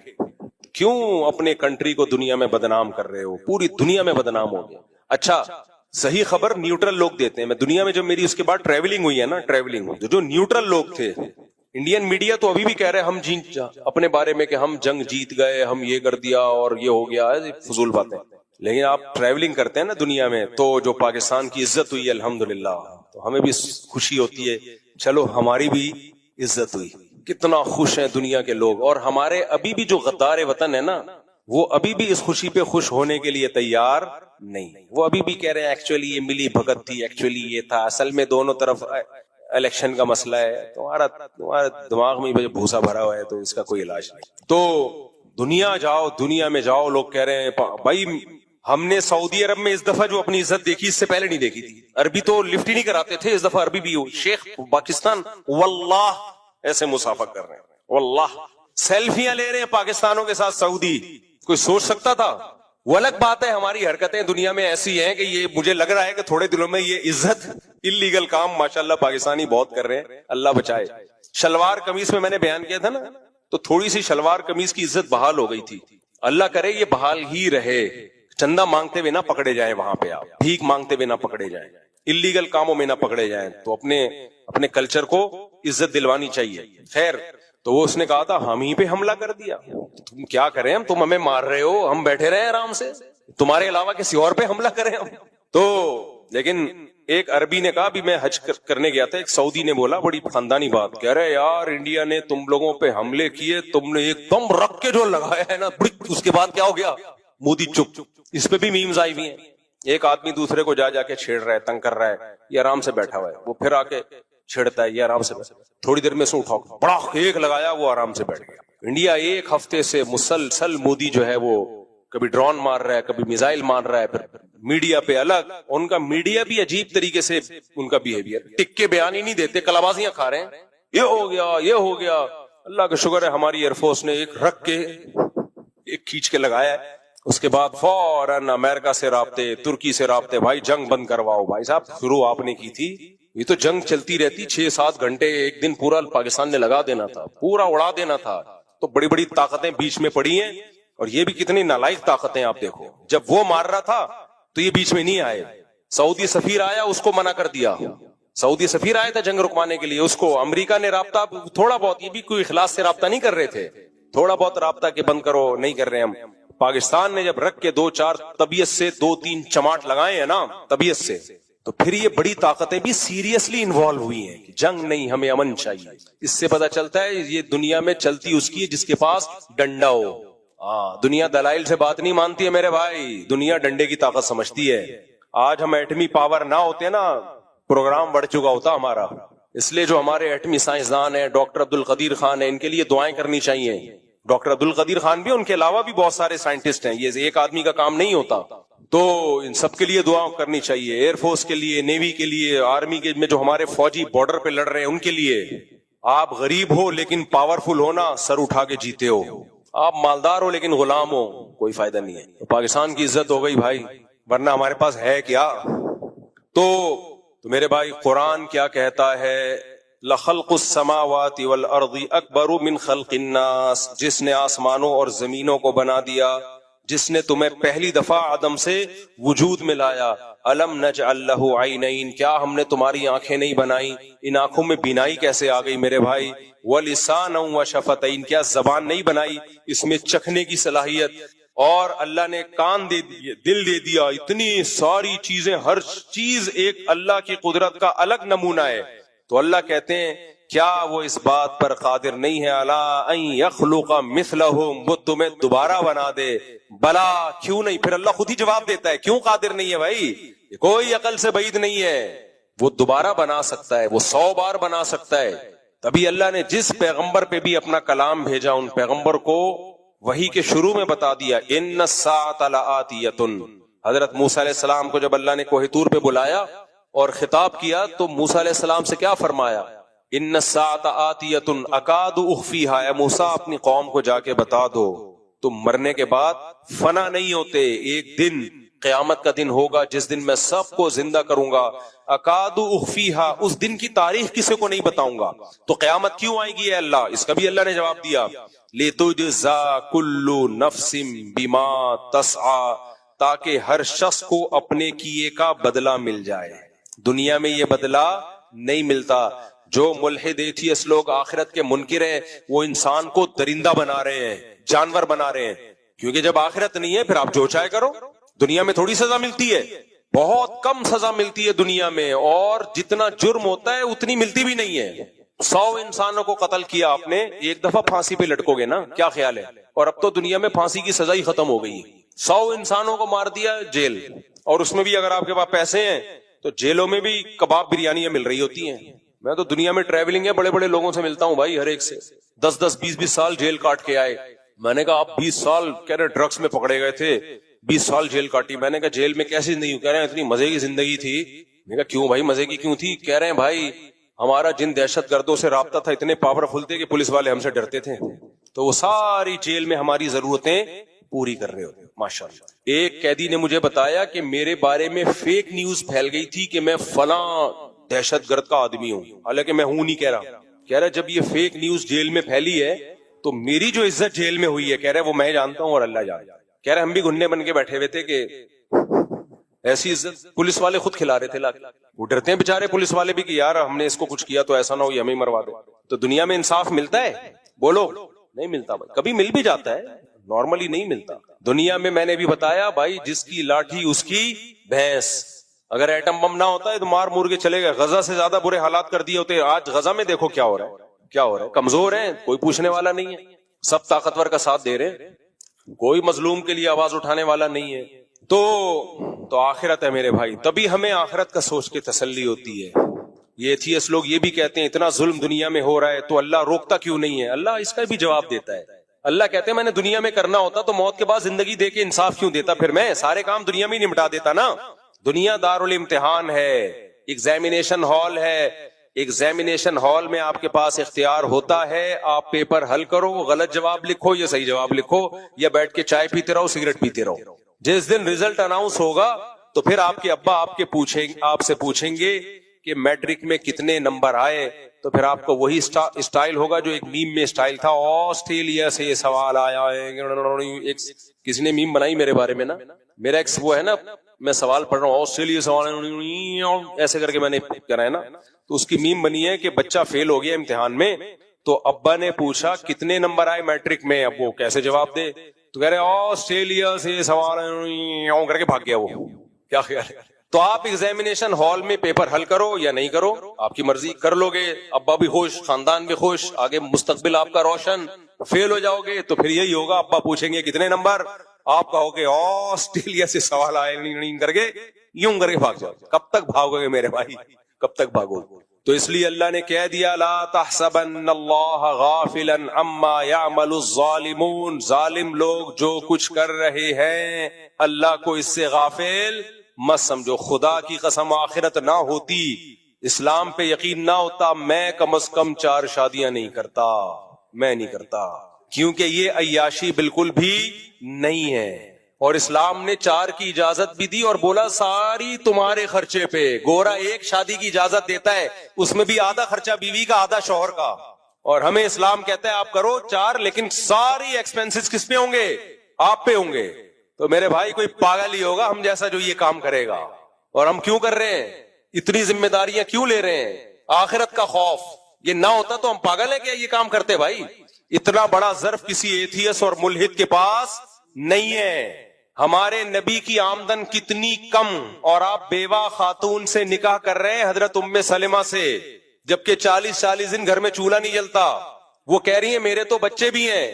کیوں اپنے کنٹری کو دنیا میں بدنام کر رہے ہو؟ پوری دنیا میں بدنام ہو گیا. اچھا صحیح خبر نیوٹرل لوگ دیتے ہیں. میں دنیا میں جب میری اس کے بعد ٹریولنگ ہوئی ہے نا, ٹریولنگ جو نیوٹرل لوگ تھے, انڈین میڈیا تو ابھی بھی کہہ رہے ہم اپنے بارے میں کہ ہم جنگ جیت گئے, ہم یہ کر دیا اور یہ ہو گیا, فضول باتیں. لیکن آپ ٹریولنگ کرتے ہیں نا دنیا میں, تو جو پاکستان کی عزت ہوئی ہے الحمدللہ, تو ہمیں بھی خوشی ہوتی ہے, چلو ہماری بھی عزت ہوئی. کتنا خوش ہیں دنیا کے لوگ. اور ہمارے ابھی بھی جو غدار وطن ہے نا, وہ ابھی بھی اس خوشی پہ خوش ہونے کے لیے تیار نہیں. وہ ابھی بھی کہہ رہے ہیں ایکچولی یہ ملی بھگت تھی, ایکچولی یہ تھا, اصل میں دونوں طرف الیکشن کا مسئلہ ہے. تمہارا دماغ میں بھوسا بھرا ہوا ہے تو اس کا کوئی علاج نہیں. تو دنیا جاؤ, دنیا میں جاؤ, لوگ کہہ رہے ہیں بھائی ہم نے سعودی عرب میں اس دفعہ جو اپنی عزت دیکھی اس سے پہلے نہیں دیکھی تھی. عربی تو لفٹ ہی نہیں کراتے تھے, اس دفعہ عربی بھی ہو. شیخ پاکستان واللہ ایسے مسافہ کر رہے ہیں, واللہ سیلفیاں لے رہے ہیں پاکستانوں کے ساتھ سعودی. کوئی سوچ سکتا تھا؟ وہ الگ بات ہے, ہماری حرکتیں دنیا میں ایسی ہیں کہ یہ مجھے لگ رہا ہے کہ تھوڑے دنوں میں یہ عزت اللیگل کام ماشاءاللہ پاکستانی بہت کر رہے ہیں, اللہ بچائے. شلوار قمیص میں میں نے بیان کیا تھا نا, تو تھوڑی سی شلوار قمیص کی عزت بحال ہو گئی تھی. اللہ کرے یہ بحال ہی رہے, چندہ مانگتے ہوئے نہ پکڑے جائیں وہاں پہ, آپ بھیک مانگتے ہوئے نہ پکڑے جائیں, اللیگل کاموں میں نہ پکڑے جائیں. تو اپنے کلچر کو عزت دلوانی چاہیے. خیر تو وہ اس نے کہا تھا ہم ہی پہ حملہ کر دیا, تم کیا کریں, تم ہمیں مار رہے ہو, ہم بیٹھے رہے آرام سے, تمہارے علاوہ کسی اور پہ حملہ کریں ہم. تو لیکن ایک عربی نے کہا, بھی میں حج کرنے گیا تھا, ایک سعودی نے بولا بڑی خاندانی بات, کہہ رہے یار انڈیا نے تم لوگوں پہ حملے کیے, تم نے ایک دم رکھ کے جو لگایا ہے نا, اس کے بعد کیا ہو گیا, مودی چپ. اس پہ بھی میمز آئی ہوئی ہیں. ایک آدمی دوسرے کو جا کے چھیڑ رہا ہے, تنگ کر رہا ہے, یہ آرام سے بیٹھا ہوا ہے, وہ پھر آ کے چھیڑتا ہے, یہ آرام سے بیٹھا, تھوڑی دیر میں سے اٹھاؤ, بڑا ایک لگایا, وہ آرام سے بیٹھ گیا. انڈیا ایک ہفتے سے مسلسل مودی جو ہے وہ کبھی ڈرون مار رہا ہے, کبھی میزائل مار رہا ہے, پھر میڈیا پہ الگ. ان کا میڈیا بھی عجیب طریقے سے ان کا بیہیویئر, ٹک کے بیان ہی نہیں دیتے, کلابازیاں کھا رہے ہیں, یہ ہو گیا, یہ ہو گیا. اللہ کا شکر ہے ہماری ایئر فورس نے ایک رکھ کے ایک کھینچ کے لگایا ہے. اس کے بعد فوراً امریکہ سے رابطے, ترکی سے رابطے, بھائی جنگ بند کرواؤ. بھائی صاحب شروع آپ نے کی تھی, یہ تو جنگ چلتی رہتی 6-7 گھنٹے, ایک دن پورا پاکستان نے لگا دینا تھا, پورا اڑا دینا تھا. تو بڑی بڑی طاقتیں بیچ میں پڑی ہیں, اور یہ بھی کتنی نالائق طاقتیں. آپ دیکھو جب وہ مار رہا تھا تو یہ بیچ میں نہیں آئے. سعودی سفیر آیا, اس کو منع کر دیا. سعودی سفیر آیا تھا جنگ رکوانے کے لیے, اس کو امریکہ نے رابطہ تھوڑا بہت, یہ بھی کوئی اخلاص سے رابطہ نہیں کر رہے تھے, تھوڑا بہت رابطہ کہ بند کرو, نہیں کر رہے ہم. پاکستان نے جب رکھ کے 2-4 طبیعت سے 2-3 چماٹ لگائے ہیں نا طبیعت سے, تو پھر یہ بڑی طاقتیں بھی سیریسلی انوالو ہوئی ہیں کہ جنگ نہیں, ہمیں امن چاہیے. اس سے پتہ چلتا ہے یہ دنیا میں چلتی اس کی جس کے پاس ڈنڈا ہو. دنیا دلائل سے بات نہیں مانتی ہے میرے بھائی, دنیا ڈنڈے کی طاقت سمجھتی ہے. آج ہم ایٹمی پاور نہ ہوتے نا, پروگرام بڑھ چکا ہوتا ہمارا. اس لیے جو ہمارے ایٹمی سائنسدان ہیں, ڈاکٹر عبد القدیر خان ہیں, ان کے لیے دعائیں کرنی چاہیے. ڈاکٹر عبد القدیر خان بھی, ان کے علاوہ بھی بہت سارے سائنٹسٹ ہیں, یہ ایک آدمی کا کام نہیں ہوتا. تو ان سب کے لیے دعا کرنی چاہیے، ایئر فورس کے لیے، نیوی کے لیے، آرمی کے میں جو ہمارے فوجی بارڈر پہ لڑ رہے ہیں ان کے لیے۔ آپ غریب ہو لیکن پاورفل ہونا، سر اٹھا کے جیتے ہو۔ آپ مالدار ہو لیکن غلام ہو، کوئی فائدہ نہیں ہے۔ تو پاکستان کی عزت ہو گئی بھائی، ورنہ ہمارے پاس ہے کیا؟ تو میرے بھائی قرآن کیا کہتا ہے؟ لخلق السماوات والارض اکبر من خلق الناس، جس نے آسمانوں اور زمینوں کو بنا دیا، جس نے تمہیں پہلی دفعہ عدم سے وجود میں لایا۔ الم نجعل لہ عینین، کیا ہم نے تمہاری آنکھیں نہیں بنائی؟ ان آنکھوں میں بینائی کیسے آ گئی میرے بھائی؟ ولسانا وشفتین، کیا زبان نہیں بنائی اس میں چکھنے کی صلاحیت؟ اور اللہ نے کان دے دیے، دل دے دیا، اتنی ساری چیزیں، ہر چیز ایک اللہ کی قدرت کا الگ نمونہ ہے۔ تو اللہ کہتے ہیں کیا وہ اس بات پر قادر نہیں ہے الا ان یخلق مثلہم، وہ تمہیں دوبارہ بنا دے؟ بلا، کیوں نہیں؟ پھر اللہ خود ہی جواب دیتا ہے کیوں قادر نہیں ہے بھائی، کوئی عقل سے بعید نہیں ہے، وہ دوبارہ بنا سکتا ہے، وہ 100 بار بنا سکتا ہے۔ تبھی اللہ نے جس پیغمبر پہ بھی اپنا کلام بھیجا ان پیغمبر کو وحی کے شروع میں بتا دیا ان الساعۃ لآتیۃ۔ حضرت موسیٰ علیہ السلام کو جب اللہ نے کوہ طور پہ بلایا اور خطاب کیا تو موسیٰ علیہ السلام سے کیا فرمایا؟ ان الساعۃ آتیۃ اکاد اخفیھا، اے موسیٰ اپنی قوم کو جا کے بتا دو تم مرنے کے بعد فنا نہیں ہوتے، ایک دن قیامت کا دن ہوگا جس دن میں سب کو زندہ کروں گا۔ اکاد اخفیھا، اس دن کی تاریخ کسی کو نہیں بتاؤں گا۔ تو قیامت کیوں آئے گی اے اللہ؟ اس کا بھی اللہ نے جواب دیا لِتُجْزَا كُلُّ نَفْسٍ بِمَا تَسْعَى، تاکہ ہر شخص کو اپنے کیے کا بدلہ مل جائے۔ دنیا میں یہ بدلہ نہیں ملتا۔ جو ملحد ایتھیسٹ لوگ آخرت کے منکر ہیں وہ انسان کو درندہ بنا رہے ہیں، جانور بنا رہے ہیں، کیونکہ جب آخرت نہیں ہے پھر آپ جو چاہے کرو۔ دنیا میں تھوڑی سزا ملتی ہے، بہت کم سزا ملتی ہے دنیا میں، اور جتنا جرم ہوتا ہے اتنی ملتی بھی نہیں ہے۔ 100 انسانوں کو قتل کیا آپ نے، ایک دفعہ پھانسی پہ لٹکو گے نا، کیا خیال ہے؟ اور اب تو دنیا میں پھانسی کی سزا ہی ختم ہو گئی ہے۔ 100 انسانوں کو مار دیا، جیل، اور اس میں بھی اگر آپ کے پاس پیسے ہیں تو جیلوں میں بھی کباب بریانیاں مل رہی ہوتی ہیں۔ میں تو دنیا میں ٹریولنگ ہے، بڑے بڑے لوگوں سے ملتا ہوں بھائی، ہر ایک سے 10-10 20-20 سال جیل کاٹ کے آئے۔ میں نے کہا آپ 20 سال کہہ رہے ڈرگس میں پکڑے گئے تھے، 20 سال جیل کاٹی۔ میں نے کہا جیل میں کیسی زندگی؟ کہہ رہے ہیں اتنی مزے کی زندگی تھی۔ میں نے کہا کیوں بھائی مزے کی کیوں تھی؟ کہہ رہے ہیں بھائی ہمارا جن دہشت گردوں سے رابطہ تھا اتنے پاورفل تھے کہ پولیس والے ہم سے ڈرتے تھے، تو وہ ساری جیل میں ہماری ضرورتیں پوری کر رہے ہوتے۔ ماشاءاللہ۔ ایک قیدی نے مجھے بتایا کہ میرے بارے میں فیک نیوز پھیل گئی تھی کہ میں فلاں دہشت گرد کا آدمی ہوں، حالانکہ میں ہوں نہیں کہہ رہا۔ کہہ رہا جب یہ فیک نیوز جیل میں پھیلی ہے تو میری جو عزت جیل میں ہوئی ہے، کہہ رہے وہ میں جانتا ہوں اور اللہ جانتا۔ کہہ رہے ہم بھی گھننے بن کے بیٹھے ہوئے تھے کہ ایسی عزت پولیس والے خود کھلا رہے تھے لا کے۔ وہ ڈرتے ہیں بےچارے پولیس والے بھی کہ یار ہم نے اس کو کچھ کیا تو ایسا نہ ہو یہ ہمیں مروا دے۔ تو دنیا میں انصاف ملتا ہے؟ بولو نہیں ملتا بھائی، کبھی مل بھی جاتا ہے، نارملی نہیں ملتا دنیا میں نے بھی بتایا بھائی جس کی لاٹھی اس کی بھینس۔ اگر ایٹم بم نہ ہوتا ہے تو مار مور کے چلے گئے، غزہ سے زیادہ برے حالات کر دیے ہوتے۔ آج غزہ میں دیکھو کیا ہو رہا ہے، کیا ہو رہا ہے، کمزور ہیں، کوئی پوچھنے والا نہیں ہے، سب طاقتور کا ساتھ دے رہے ہیں، کوئی مظلوم کے لیے آواز اٹھانے والا نہیں ہے۔ تو آخرت ہے میرے بھائی، تبھی ہمیں آخرت کا سوچ کے تسلی ہوتی ہے۔ یہ ایتھیسٹ لوگ یہ بھی کہتے ہیں اتنا ظلم دنیا میں ہو رہا ہے تو اللہ روکتا کیوں نہیں ہے؟ اللہ اس کا بھی جواب دیتا ہے۔ اللہ کہتے ہیں میں نے دنیا میں کرنا ہوتا تو موت کے بعد زندگی دے کے انصاف کیوں دیتا؟ پھر میں سارے کام دنیا میں ہی نمٹا دیتا نا۔ دنیا دارالامتحان ہے، ایگزامینیشن ہال ہے، ایگزامینیشن ہال میں آپ کے پاس اختیار ہوتا ہے، آپ پیپر حل کرو، غلط جواب لکھو یا صحیح جواب لکھو، یا بیٹھ کے چائے پیتے رہو سگریٹ پیتے رہو۔ جس دن ریزلٹ اناؤنس ہوگا تو پھر آپ کے ابا آپ سے پوچھیں گے کہ میٹرک میں کتنے نمبر آئے، تو پھر آپ کو وہی اسٹائل ہوگا جو ایک میم میں اسٹائل تھا، آسٹریلیا سے یہ سوال آیا ہے۔ کسی نے میم بنائی میرے بارے میں نا، میرا ایک وہ ہے نا، میں سوال پڑھ رہا ہوں آسٹریلیا سوال ایسے کر کے میں نے کرا ہے نا، تو اس کی میم بنی ہے کہ بچہ فیل ہو گیا امتحان میں، تو ابا نے پوچھا کتنے نمبر آئے میٹرک میں، اب وہ کیسے جواب دے، تو کہہ رہے آسٹریلیا سے سوال کر کے بھاگ گیا وہ۔ کیا خیال ہے؟ تو آپ ایگزامینیشن ہال میں پیپر حل کرو یا نہیں کرو، آپ کی مرضی، کر لو گے ابا بھی خوش، خاندان بھی خوش، آگے مستقبل آپ کا روشن۔ فیل ہو جاؤ گے تو پھر یہی ہوگا، ابا پوچھیں گے کتنے نمبر، آپ کہو گے آسٹریلیا سے سوال آئے کر کے یوں کر کے بھاگ جاؤ۔ کب تک بھاگو گے میرے بھائی، کب تک بھاگو؟ تو اس لیے اللہ نے کہہ دیا لا تحسبن اللہ غافلا عما يعمل الظالمون، ظالم لوگ جو کچھ کر رہے ہیں اللہ کو اس سے غافل مت سمجھو. خدا کی قسم آخرت نہ ہوتی، اسلام پہ یقین نہ ہوتا، میں کم از کم 4 شادیاں نہیں کرتا، میں نہیں کرتا، کیونکہ یہ عیاشی بالکل بھی نہیں ہے. اور اسلام نے 4 کی اجازت بھی دی اور بولا ساری تمہارے خرچے پہ. گورا 1 شادی کی اجازت دیتا ہے، اس میں بھی آدھا خرچہ بیوی کا آدھا شوہر کا، اور ہمیں اسلام کہتا ہے آپ کرو 4 لیکن ساری ایکسپینسز کس پہ ہوں گے؟ آپ پہ ہوں گے. تو میرے بھائی کوئی پاگل ہی ہوگا ہم جیسا جو یہ کام کرے گا. اور ہم کیوں کر رہے ہیں؟ اتنی ذمہ داریاں کیوں لے رہے ہیں؟ آخرت کا خوف. یہ نہ ہوتا تو ہم پاگل ہیں کہ یہ کام کرتے بھائی. اتنا بڑا ظرف کسی ایتھیس اور ملحد کے پاس نہیں ہے. ہمارے نبی کی آمدن کتنی کم، اور آپ بیوہ خاتون سے نکاح کر رہے ہیں حضرت ام سلمہ سے، جبکہ 40 دن گھر میں چولہا نہیں جلتا. وہ کہہ رہی ہیں میرے تو بچے بھی ہیں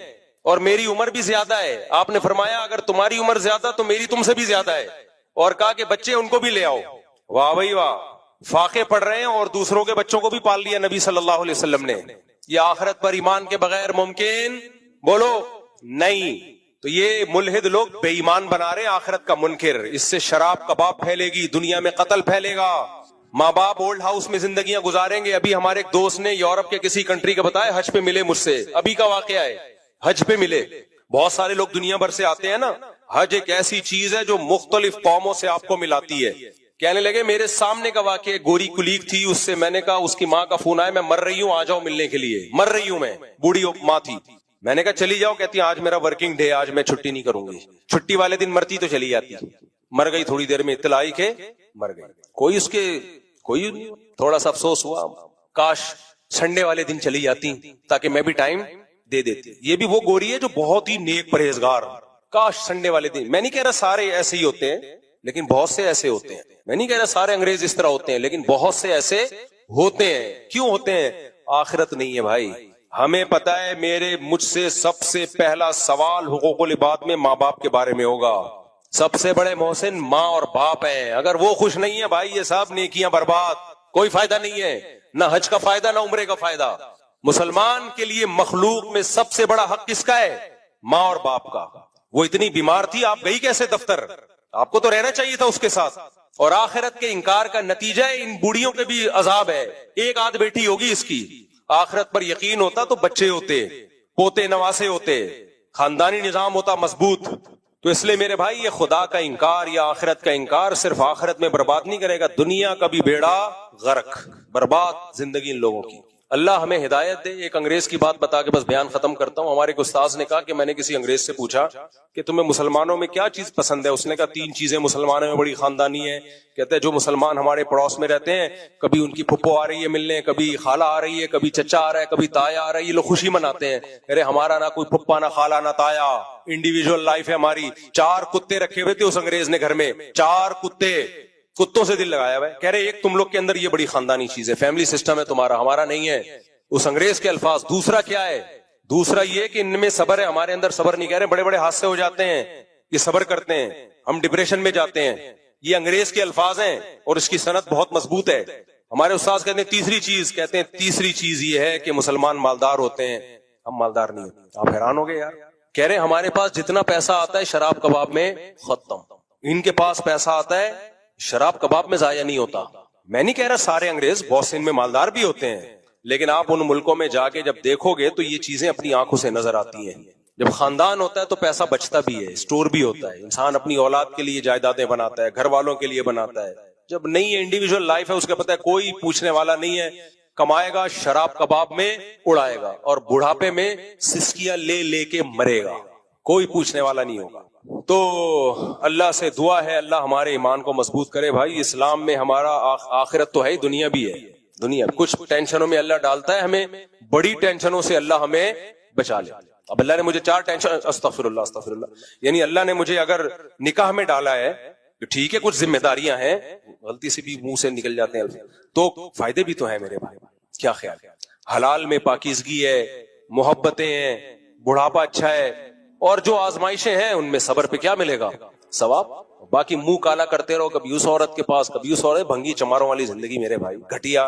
اور میری عمر بھی زیادہ ہے. آپ نے فرمایا اگر تمہاری عمر زیادہ تو میری تم سے بھی زیادہ ہے، اور کہا کہ بچے ان کو بھی لے آؤ. واہ بھائی واہ، فاقے پڑھ رہے ہیں اور دوسروں کے بچوں کو بھی پال لیا نبی صلی اللہ علیہ وسلم نے. یہ آخرت پر ایمان کے بغیر ممکن بولو نہیں. تو یہ ملحد لوگ بے ایمان بنا رہے ہیں آخرت کا منکر. اس سے شراب کباب پھیلے گی، دنیا میں قتل پھیلے گا، ماں باپ اولڈ ہاؤس میں زندگیاں گزاریں گے. ابھی ہمارے ایک دوست نے یورپ کے کسی کنٹری کا بتایا، حج پہ ملے مجھ سے، ابھی کا واقعہ ہے، حج پہ ملے. بہت سارے لوگ دنیا بھر سے آتے ہیں نا. حج ایک ایسی چیز ہے جو مختلف قوموں سے آپ کو ملاتی ہے. کہنے لگے میرے سامنے کا واقعہ، گوری کلیگ تھی، اس سے میں نے کہا اس کی ماں کا فون آیا میں مر رہی ہوں آ جاؤ ملنے کے لیے، مر رہی ہوں میں، بوڑھی ماں تھی. میں نے کہا چلی جاؤ. کہتی آج میرا ورکنگ ڈے، آج میں چھٹی نہیں کروں گی. چھٹی والے دن مرتی تو چلی جاتی، مر گئی تھوڑی دیر میں، اطلاع آئی کہ مر گئی. کوئی تھوڑا سا افسوس ہوا، کاش سنڈے والے دن چلی جاتی تاکہ میں بھی ٹائم دے دیتی. یہ بھی وہ گوری ہے جو بہت ہی نیک پرہیزگار، کاش سنڈے والے دن. میں نہیں کہہ رہا سارے ایسے ہی ہوتے ہیں، لیکن بہت سے ایسے ہوتے ہیں. میں نہیں کہہ رہا سارے انگریز اس طرح ہوتے ہیں، لیکن بہت سے ایسے ہوتے ہیں. کیوں ہوتے ہیں؟ آخرت نہیں ہے بھائی. ہمیں پتا ہے مجھ سے سب سے پہلا سوال حقوق العباد میں ماں باپ کے بارے میں ہوگا. سب سے بڑے محسن ماں اور باپ ہیں. اگر وہ خوش نہیں ہے بھائی یہ سب نیکیاں برباد، کوئی فائدہ نہیں ہے، نہ حج کا فائدہ نہ عمرے کا فائدہ. مسلمان کے لیے مخلوق میں سب سے بڑا حق کس کا ہے؟ ماں اور باپ کا. وہ اتنی بیمار تھی، آپ گئی کیسے دفتر؟ آپ کو تو رہنا چاہیے تھا اس کے ساتھ. اور آخرت کے انکار کا نتیجہ ان بوڑھیوں کے بھی عذاب ہے. ایک آدھ بیٹی ہوگی اس کی. آخرت پر یقین ہوتا تو بچے ہوتے، پوتے نواسے ہوتے، خاندانی نظام ہوتا مضبوط. تو اس لیے میرے بھائی یہ خدا کا انکار یا آخرت کا انکار صرف آخرت میں برباد نہیں کرے گا، دنیا کا بھی بیڑا غرق، برباد زندگی ان لوگوں کی. اللہ ہمیں ہدایت دے. ایک انگریز کی بات بتا کے بس بیان ختم کرتا ہوں. ہمارے ایک استاذ نے کہا کہ میں نے کسی انگریز سے پوچھا کہ تمہیں مسلمانوں میں کیا چیز پسند ہے؟ اس نے کہا 3 چیزیں مسلمانوں میں بڑی خاندانی ہے. کہتے ہیں جو مسلمان ہمارے پڑوس میں رہتے ہیں، کبھی ان کی پھپھو آ رہی ہے ملنے، کبھی خالہ آ رہی ہے، کبھی چچا آ رہا ہے، کبھی تایا آ رہا ہے، یہ لوگ خوشی مناتے ہیں. ارے ہمارا نہ کوئی پھپھا نہ خالہ نہ تایا، انڈیویجول لائف ہے ہماری. 4 کتے رکھے ہوئے تھے اس انگریز نے گھر میں، 4 کتوں سے دل لگایا ہوا ہے. کہہ رہے ایک تم لوگ کے اندر یہ بڑی خاندانی چیز ہے، فیملی سسٹم ہے تمہارا، ہمارا نہیں ہے. اس انگریز کے الفاظ. دوسرا کیا ہے؟ دوسرا یہ کہ ان میں صبر ہے، ہمارے اندر صبر نہیں. کہہ رہے بڑے بڑے حادثے ہو جاتے ہیں، یہ صبر کرتے ہیں، ہم ڈپریشن میں جاتے ہیں. یہ انگریز کے الفاظ ہیں اور اس کی سند بہت مضبوط ہے. ہمارے استاد کہتے ہیں تیسری چیز یہ ہے کہ مسلمان مالدار ہوتے ہیں، ہم مالدار نہیں ہوتے. آپ حیران ہو گئے یار. کہہ رہے ہمارے پاس جتنا پیسہ آتا ہے شراب کباب میں ختم، ان کے پاس پیسہ آتا ہے شراب کباب میں ضائع نہیں ہوتا. میں نہیں کہہ رہا سارے انگریز، بہت سے ان میں مالدار بھی ہوتے ہیں، لیکن آپ ان ملکوں میں جا کے جب دیکھو گے تو یہ چیزیں اپنی آنکھوں سے نظر آتی ہیں. جب خاندان ہوتا ہے تو پیسہ بچتا بھی ہے، اسٹور بھی ہوتا ہے، انسان اپنی اولاد کے لیے جائیدادیں بناتا ہے، گھر والوں کے لیے بناتا ہے. جب نہیں ہے انڈیویجول لائف ہے، اس کا پتہ ہے کوئی پوچھنے والا نہیں ہے، کمائے گا شراب کباب میں اڑائے گا اور بڑھاپے میں سسکیاں لے کے مرے گا، کوئی پوچھنے والا نہیں ہوگا. تو اللہ سے دعا ہے اللہ ہمارے ایمان کو مضبوط کرے. بھائی اسلام میں ہمارا آخرت تو ہے، دنیا بھی ہے. دنیا کچھ ٹینشنوں میں اللہ ڈالتا ہے ہمیں، بڑی ٹینشنوں سے اللہ ہمیں بچا لے. اب اللہ نے مجھے 4 ٹینشن، استغفر اللہ، یعنی اللہ نے مجھے اگر نکاح میں ڈالا ہے تو ٹھیک ہے، کچھ ذمہ داریاں ہیں، غلطی سے بھی منہ سے نکل جاتے ہیں تو فائدے بھی تو ہیں میرے بھائی. کیا خیال ہے؟ حلال میں پاکیزگی ہے، محبتیں ہیں، بڑھاپا اچھا ہے، اور جو آزمائشیں ہیں ان میں صبر پہ کیا ملے گا؟ ثواب. باقی منہ کالا کرتے رہو، کبھی اس عورت کے پاس، کبھی اس عورت، بھنگی چماروں والی زندگی میرے بھائی، گھٹیا.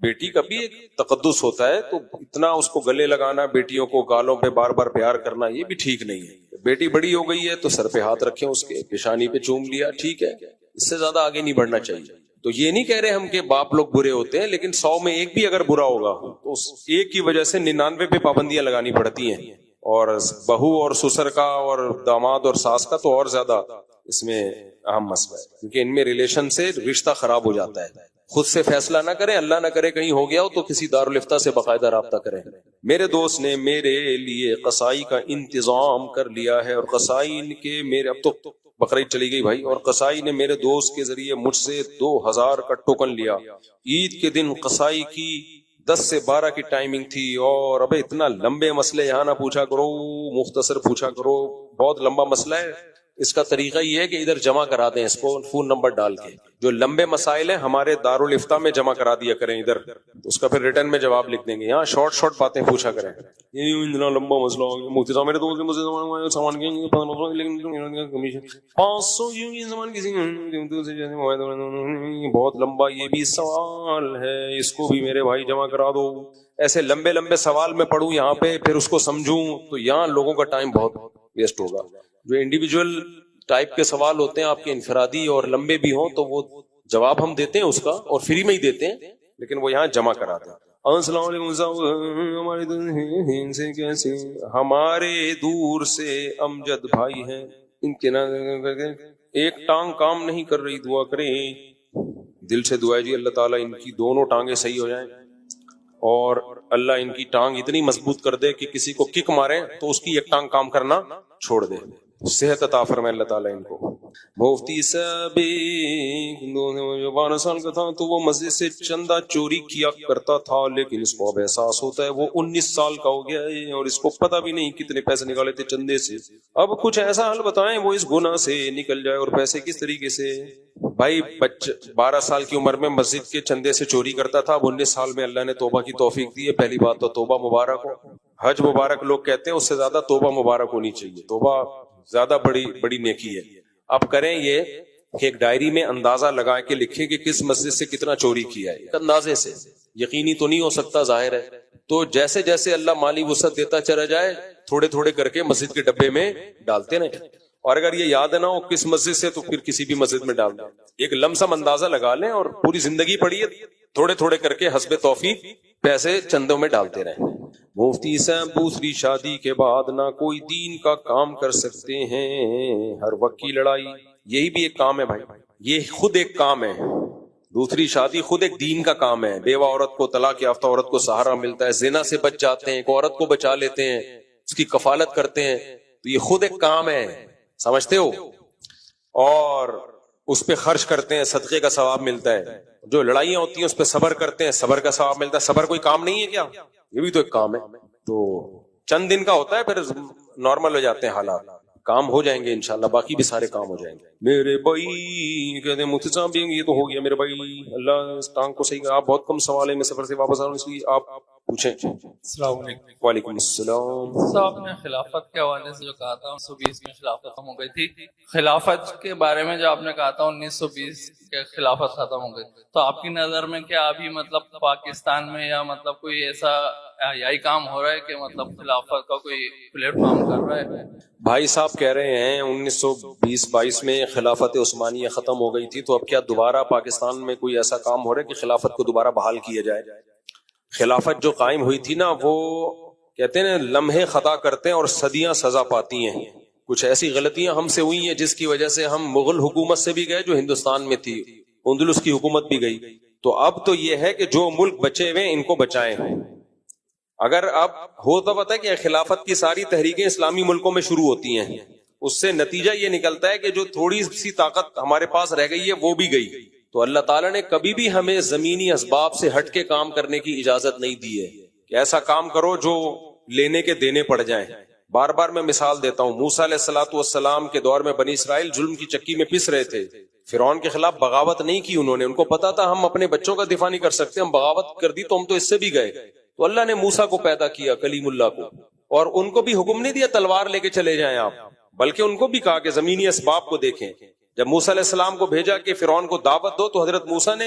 بیٹی کا بھی ایک تقدس ہوتا ہے، تو اتنا اس کو گلے لگانا، بیٹیوں کو گالوں پہ بار بار پیار کرنا، یہ بھی ٹھیک نہیں ہے. بیٹی بڑی ہو گئی ہے تو سر پہ ہاتھ رکھیں، اس کے پیشانی پہ چوم لیا، ٹھیک ہے، اس سے زیادہ آگے نہیں بڑھنا چاہیے. تو یہ نہیں کہہ رہے ہم کہ باپ لوگ برے ہوتے ہیں، لیکن 100 میں ایک بھی اگر برا ہوگا تو اس ایک کی وجہ سے 99 پہ پابندیاں لگانی پڑتی ہیں. اور بہو اور سسر کا اور داماد اور ساس کا تو اور زیادہ اس میں اہم مسئلہ ہے، کیونکہ ان میں ریلیشن سے رشتہ خراب ہو جاتا ہے. خود سے فیصلہ نہ کریں، اللہ نہ کرے کہیں ہو گیا ہو تو کسی دارالفتہ سے باقاعدہ رابطہ کریں. میرے دوست نے میرے لیے قصائی کا انتظام کر لیا ہے، اور قصائی کے میرے، اب تو بقرعید چلی گئی بھائی، اور قصائی نے میرے دوست کے ذریعے مجھ سے 2000 کا ٹوکن لیا. عید کے دن قصائی کی 10 سے 12 کی ٹائمنگ تھی. اور ابے اتنا لمبے مسئلے یہاں نہ پوچھا کرو، مختصر پوچھا کرو، بہت لمبا مسئلہ ہے. اس کا طریقہ یہ ہے کہ ادھر جمع کرا دیں اس کو فون نمبر ڈال کے. جو لمبے مسائل ہیں ہمارے دارالفتہ میں جمع کرا دیا کریں ادھر، اس کا پھر ریٹرن میں جواب لکھ دیں گے. یہاں شارٹ باتیں پوچھا کریں. یہ اتنا لمبا مسئلہ ہو گیا، مفتی صاحب میرے دوست نے مجھ سے سامان کمیشن 500 سامان کسی بہت لمبا یہ بھی سوال ہے، اس کو بھی میرے بھائی جمع کرا دو. ایسے لمبے لمبے سوال میں پڑھوں یہاں پہ، پھر اس کو سمجھوں، تو یہاں لوگوں کا ٹائم بہت ویسٹ ہوگا. جو انڈیویجول ٹائپ کے سوال ہوتے ہیں آپ کے انفرادی اور لمبے بھی ہوں تو وہ جواب ہم دیتے ہیں اس کا، اور فری میں ہی دیتے ہیں، لیکن وہ یہاں جمع کراتے ہیں. السلام علیکم سے کیسے ہمارے دور سے امجد بھائی ہیں، ان کے ایک ٹانگ کام نہیں کر رہی، دعا کریں. دل سے دعا ہے جی اللہ تعالیٰ ان کی دونوں ٹانگیں صحیح ہو جائیں، اور اللہ ان کی ٹانگ اتنی مضبوط کر دے کہ کسی کو کک مارے تو اس کی ایک ٹانگ کام کرنا چھوڑ دے. صحت عطا فرمائے اللہ تعالیٰ ان کو. مفتی صاحب 12 سال کا تھا تو وہ مسجد سے چندہ چوری کیا کرتا تھا، لیکن اس کو اب احساس ہوتا ہے وہ 19 سال کا ہو گیا ہے اور اس کو پتہ بھی نہیں کتنے پیسے نکالے تھے چندے سے. اب کچھ ایسا حل بتائیں وہ اس گناہ سے نکل جائے. اور پیسے کس طریقے سے؟ بھائی 12 سال کی عمر میں مسجد کے چندے سے چوری کرتا تھا، اب 19 سال میں اللہ نے توبہ کی توفیق دی ہے. پہلی بات تو توبہ مبارک ہو. حج مبارک لوگ کہتے ہیں، اس سے زیادہ توبہ مبارک ہونی چاہیے. توبہ زیادہ بڑی نیکی ہے. اب کریں یہ کہ ایک ڈائری میں اندازہ لگا کے لکھیں کہ کس مسجد سے کتنا چوری کیا ہے. ایک اندازے سے، یقینی تو نہیں ہو سکتا ظاہر ہے، تو جیسے جیسے اللہ مالی وسعت دیتا چلا جائے تھوڑے تھوڑے کر کے مسجد کے ڈبے میں ڈالتے رہیں. اور اگر یہ یاد نہ ہو کس مسجد سے تو پھر کسی بھی مسجد میں ڈال دیں. ایک لمسم اندازہ لگا لیں اور پوری زندگی پڑھیے، تھوڑے تھوڑے کر کے حسب توفیق پیسے چندوں میں ڈالتے رہیں. مفتی صاحب دوسری شادی کے بعد نہ کوئی دین کا کام کر سکتے ہیں، ہر وقت کی لڑائی. یہی بھی ایک کام ہے بھائی، یہ خود ایک کام ہے. دوسری شادی خود ایک دین کا کام ہے. بیوہ عورت کو، طلاق یافتہ عورت کو سہارا ملتا ہے، زنا سے بچ جاتے ہیں، ایک عورت کو بچا لیتے ہیں، اس کی کفالت کرتے ہیں. تو یہ خود ایک کام ہے، سمجھتے ہو؟ اور اس پہ خرچ کرتے ہیں، صدقے کا ثواب ملتا ہے. جو لڑائیاں ہوتی ہیں اس پہ صبر کرتے ہیں، صبر کا ثواب ملتا ہے. صبر کوئی کام نہیں ہے کیا؟ یہ بھی تو ایک کام ہے. تو چند دن کا ہوتا ہے، پھر نارمل ہو جاتے ہیں حالات، کام ہو جائیں گے انشاءاللہ، باقی بھی سارے کام ہو جائیں گے. میرے بھائی کہتے ہیں مفتی صاحب یہ تو ہو گیا میرے بھائی، اللہ اس ٹانگ کو صحیح کرا. آپ بہت کم سوال ہے، میں سفر سے واپس آ رہا ہوں اس لیے آپ پوچھیں. السلام علیکم. وعلیکم السلام. صاحب نے خلافت کے حوالے سے جو کہا تھا 1920 میں خلافت ختم ہو گئی تھی، خلافت کے بارے میں جو آپ نے کہا تھا 1920 کے خلافت ختم ہو گئی، تو آپ کی نظر میں کیا ابھی مطلب پاکستان میں یا مطلب کوئی ایسا یہی کام ہو رہا ہے کہ مطلب خلافت کا کوئی پلیٹ فارم کر رہا ہے؟ بھائی صاحب کہہ رہے ہیں 1920-22 میں خلافت عثمانیہ ختم ہو گئی تھی، تو اب کیا دوبارہ پاکستان میں کوئی ایسا کام ہو رہا ہے کہ خلافت کو دوبارہ بحال کیا جائے؟ خلافت جو قائم ہوئی تھی نا، وہ کہتے ہیں لمحے خطا کرتے ہیں اور صدیاں سزا پاتی ہیں. کچھ ایسی غلطیاں ہم سے ہوئی ہیں جس کی وجہ سے ہم مغل حکومت سے بھی گئے جو ہندوستان میں تھی، اندلس کی حکومت بھی گئی. تو اب تو یہ ہے کہ جو ملک بچے ہوئے ان کو بچائیں. اگر اب ہو تو پتہ ہے کہ خلافت کی ساری تحریکیں اسلامی ملکوں میں شروع ہوتی ہیں، اس سے نتیجہ یہ نکلتا ہے کہ جو تھوڑی سی طاقت ہمارے پاس رہ گئی ہے وہ بھی گئی. تو اللہ تعالیٰ نے کبھی بھی ہمیں زمینی اسباب سے ہٹ کے کام کرنے کی اجازت نہیں دی ہے کہ ایسا کام کرو جو لینے کے دینے پڑ جائیں. بار بار میں مثال دیتا ہوں، موسیٰ علیہ الصلوۃ والسلام کے دور میں بنی اسرائیل ظلم کی چکی میں پس رہے تھے. فرعون کے خلاف بغاوت نہیں کی انہوں نے، ان کو پتا تھا ہم اپنے بچوں کا دفاع نہیں کر سکتے، ہم بغاوت کر دی تو ہم تو اس سے بھی گئے. تو اللہ نے موسیٰ کو پیدا کیا، کلیم اللہ کو، اور ان کو بھی حکم نہیں دیا تلوار لے کے چلے جائیں آپ، بلکہ ان کو بھی کہا کہ زمینی اسباب کو دیکھیں. جب موسیٰ علیہ السلام کو بھیجا کہ فرعون کو دعوت دو، تو حضرت موسیٰ نے